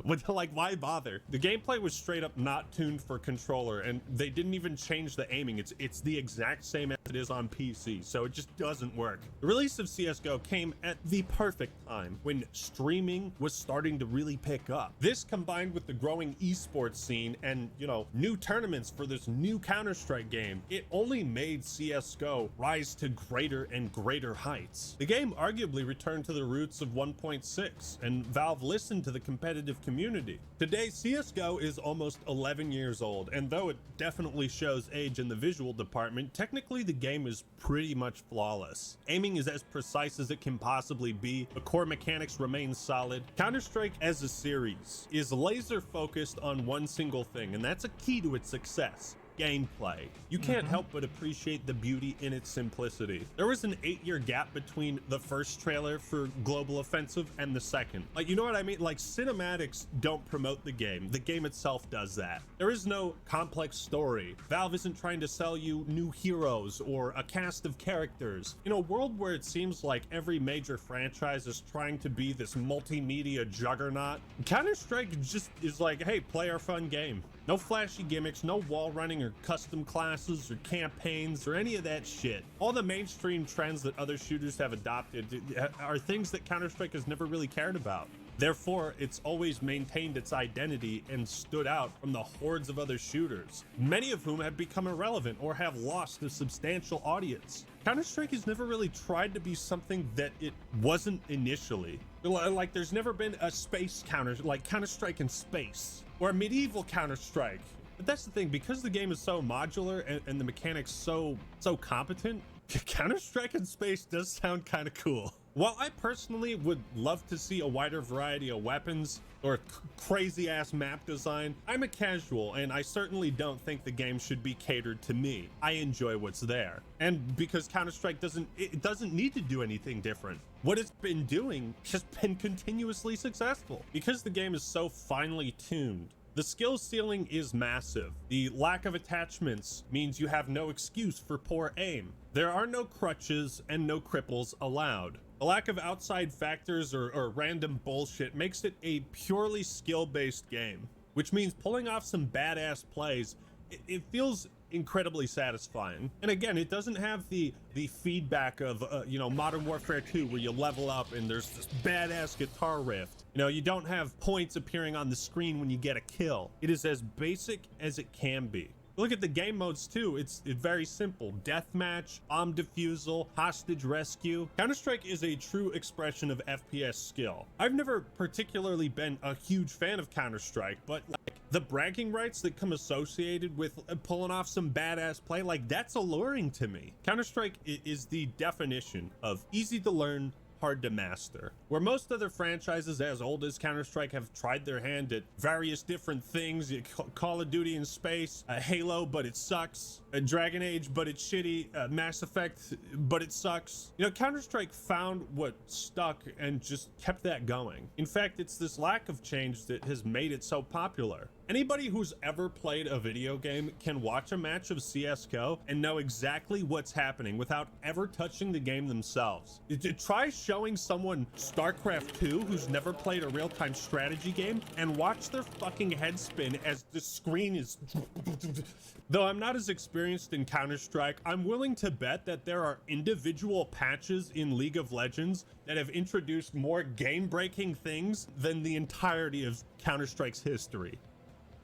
Like, why bother? The gameplay was straight up not tuned for controller, and they didn't even change the aiming. It's the exact same as it is on PC, so it just doesn't work. The release of CSGO came at the perfect time, when streaming was starting to really pick up. This combined with the growing esports scene and, you know, new tournaments for this new Counter-Strike game, it only made CSGO rise to greater and greater heights. The game arguably returned to the roots of 1.6, and Valve listened to the competitive community. Today, CSGO is almost 11 years old, and though it definitely shows age in the visual department, technically the game is pretty much flawless. Aiming is as precise as it can possibly be, the core mechanics remain solid. Counter-Strike as a series is laser focused on one single thing, and that's a key to its success. Gameplay. You can't help but appreciate the beauty in its simplicity. There was an 8-year gap between the first trailer for Global Offensive and the second. Like, you know what I mean? Like, cinematics don't promote the game itself does that. There is no complex story. Valve isn't trying to sell you new heroes or a cast of characters. In a world where it seems like every major franchise is trying to be this multimedia juggernaut, Counter-Strike just is like, hey, play our fun game. No flashy gimmicks, no wall running or custom classes or campaigns or any of that shit. All the mainstream trends that other shooters have adopted are things that Counter-Strike has never really cared about. Therefore, it's always maintained its identity and stood out from the hordes of other shooters, many of whom have become irrelevant or have lost a substantial audience. Counter-Strike has never really tried to be something that it wasn't initially. Like, there's never been a space Counter-Strike in space, or a medieval Counter-Strike. But that's the thing, because the game is so modular and the mechanics so competent, Counter-Strike in space does sound kind of cool. While I personally would love to see a wider variety of weapons or crazy ass map design, I'm a casual and I certainly don't think the game should be catered to me. I enjoy what's there. And because Counter-Strike doesn't need to do anything different. What it's been doing has been continuously successful. Because the game is so finely tuned, the skill ceiling is massive. The lack of attachments means you have no excuse for poor aim. There are no crutches and no cripples allowed. The lack of outside factors or random bullshit makes it a purely skill-based game, which means pulling off some badass plays, it feels incredibly satisfying. And again, it doesn't have the feedback of you know, Modern Warfare 2, where you level up and there's this badass guitar riff. You know, you don't have points appearing on the screen when you get a kill. It is as basic as it can be. Look at the game modes too. It's very simple. Deathmatch, bomb defusal, hostage rescue. Counter-Strike is a true expression of FPS skill. I've never particularly been a huge fan of Counter-Strike, but like the bragging rights that come associated with pulling off some badass play, like that's alluring to me. Counter-Strike is the definition of easy to learn, hard to master. Where most other franchises as old as Counter-Strike have tried their hand at various different things, Call of Duty in space, Halo, but it sucks, Dragon Age, but it's shitty, Mass Effect, but it sucks. You know, Counter-Strike found what stuck and just kept that going. In fact, it's this lack of change that has made it so popular. Anybody who's ever played a video game can watch a match of CSGO and know exactly what's happening without ever touching the game themselves. Try showing someone StarCraft 2 who's never played a real-time strategy game and watch their fucking head spin as the screen is... Though I'm not as experienced in Counter-Strike, I'm willing to bet that there are individual patches in League of Legends that have introduced more game-breaking things than the entirety of Counter-Strike's history.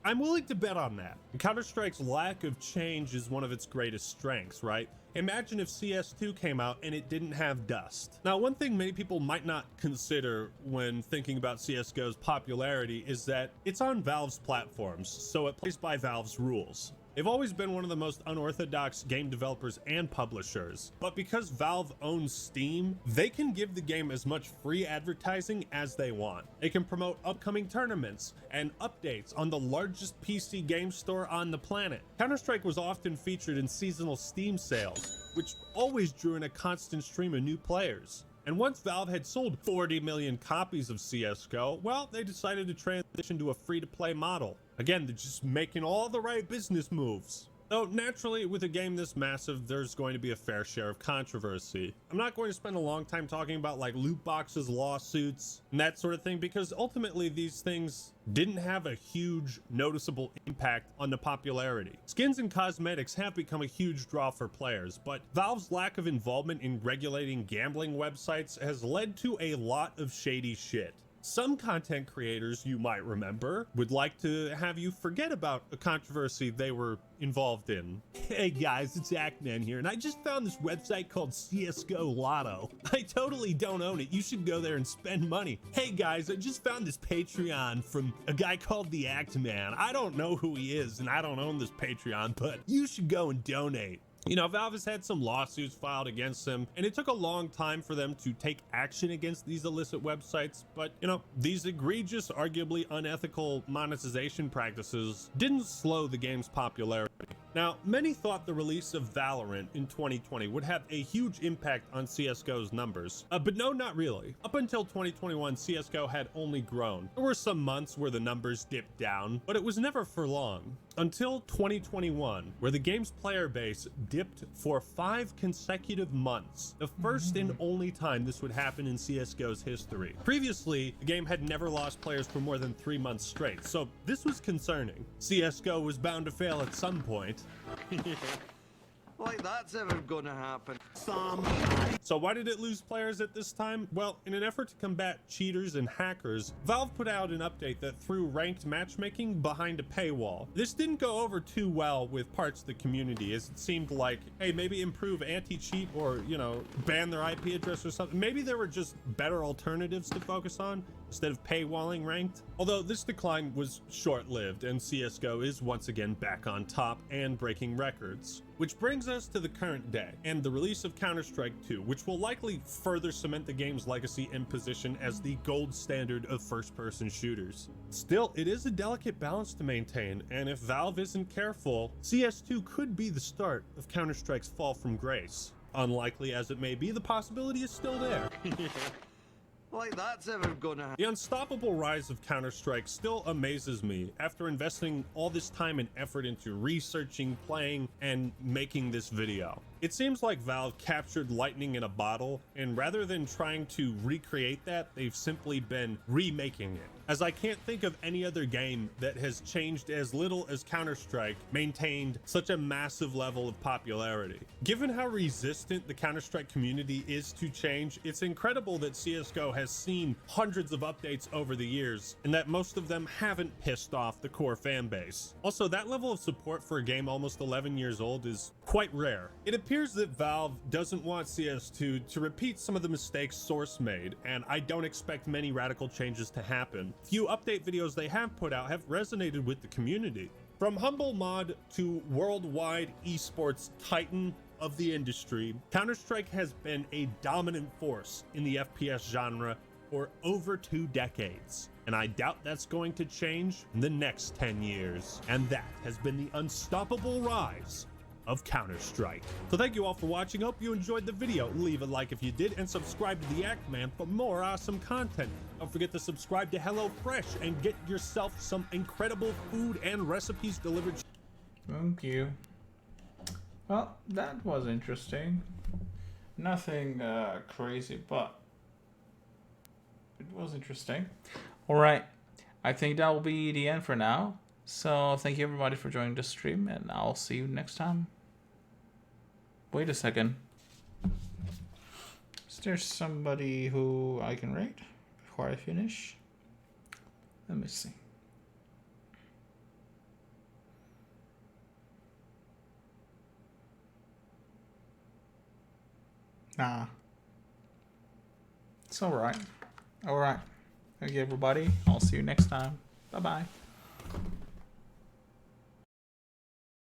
I'm willing to bet on that. Counter-Strike's lack of change is one of its greatest strengths, right? Imagine if CS2 came out and it didn't have dust. Now, one thing many people might not consider when thinking about CSGO's popularity is that it's on Valve's platforms, so it plays by Valve's rules. They've always been one of the most unorthodox game developers and publishers, but because Valve owns Steam, they can give the game as much free advertising as they want. They can promote upcoming tournaments and updates on the largest PC game store on the planet. Counter-Strike was often featured in seasonal Steam sales, which always drew in a constant stream of new players. And once Valve had sold 40 million copies of CSGO, well, they decided to transition to a free-to-play model. Again, they're just making all the right business moves. Though naturally, with a game this massive, there's going to be a fair share of controversy. I'm not going to spend a long time talking about like loot boxes, lawsuits, and that sort of thing, because ultimately these things didn't have a huge noticeable impact on the popularity. Skins and cosmetics have become a huge draw for players, but Valve's lack of involvement in regulating gambling websites has led to a lot of shady shit. Some content creators, you might remember, would like to have you forget about a controversy they were involved in. Hey guys, it's Ackman here, and I just found this website called CSGO Lotto. I totally don't own it. You should go there and spend money. Hey guys, I just found this Patreon from a guy called the Ackman. I don't know who he is, and I don't own this Patreon, but you should go and donate. You know, Valve has had some lawsuits filed against them, and it took a long time for them to take action against these illicit websites, but, you know, these egregious, arguably unethical monetization practices didn't slow the game's popularity. Now, many thought the release of Valorant in 2020 would have a huge impact on CSGO's numbers, but no, not really. Up until 2021, CSGO had only grown. There were some months where the numbers dipped down, but it was never for long. Until 2021, where the game's player base dipped for 5 consecutive months, the first and only time this would happen in CSGO's history. Previously, the game had never lost players for more than 3 months straight, so this was concerning. CSGO was bound to fail at some point. Like that's ever gonna happen. So why did it lose players at this time? Well, in an effort to combat cheaters and hackers, Valve put out an update that threw ranked matchmaking behind a paywall. This didn't go over too well with parts of the community, as it seemed like, hey, maybe improve anti-cheat or, you know, ban their IP address or something. Maybe there were just better alternatives to focus on instead of paywalling ranked. Although this decline was short-lived, and CSGO is once again back on top and breaking records. Which brings us to the current day, and the release of Counter-Strike 2, which will likely further cement the game's legacy and position as the gold standard of first-person shooters. Still, it is a delicate balance to maintain, and if Valve isn't careful, CS2 could be the start of Counter-Strike's fall from grace. Unlikely as it may be, the possibility is still there. Like that's ever gonna happen. The unstoppable rise of Counter-Strike still amazes me after investing all this time and effort into researching, playing, and making this video. It seems like Valve captured lightning in a bottle, and rather than trying to recreate that, they've simply been remaking it. As I can't think of any other game that has changed as little as Counter-Strike maintained such a massive level of popularity. Given how resistant the Counter-Strike community is to change, it's incredible that CSGO has seen hundreds of updates over the years, and that most of them haven't pissed off the core fan base. Also, that level of support for a game almost 11 years old is quite rare. It appears that Valve doesn't want CS2 to repeat some of the mistakes Source made, and I don't expect many radical changes to happen. Few update videos they have put out have resonated with the community. From humble mod to worldwide esports titan of the industry, Counter-Strike has been a dominant force in the FPS genre for over 2 decades. And I doubt that's going to change in the next 10 years. And that has been the unstoppable rise of Counter-Strike. So thank you all for watching. Hope you enjoyed the video. Leave a like if you did, and subscribe to the Act Man for more awesome content. Don't forget to subscribe to HelloFresh and get yourself some incredible food and recipes delivered. Thank you. Well, that was interesting. Nothing crazy, but it was interesting. All right, I think that will be the end for now. So thank you everybody for joining the stream, and I'll see you next time. Wait a second. Is there somebody who I can rate before I finish? Let me see. Nah. It's alright. Alright. Thank you everybody. I'll see you next time. Bye bye.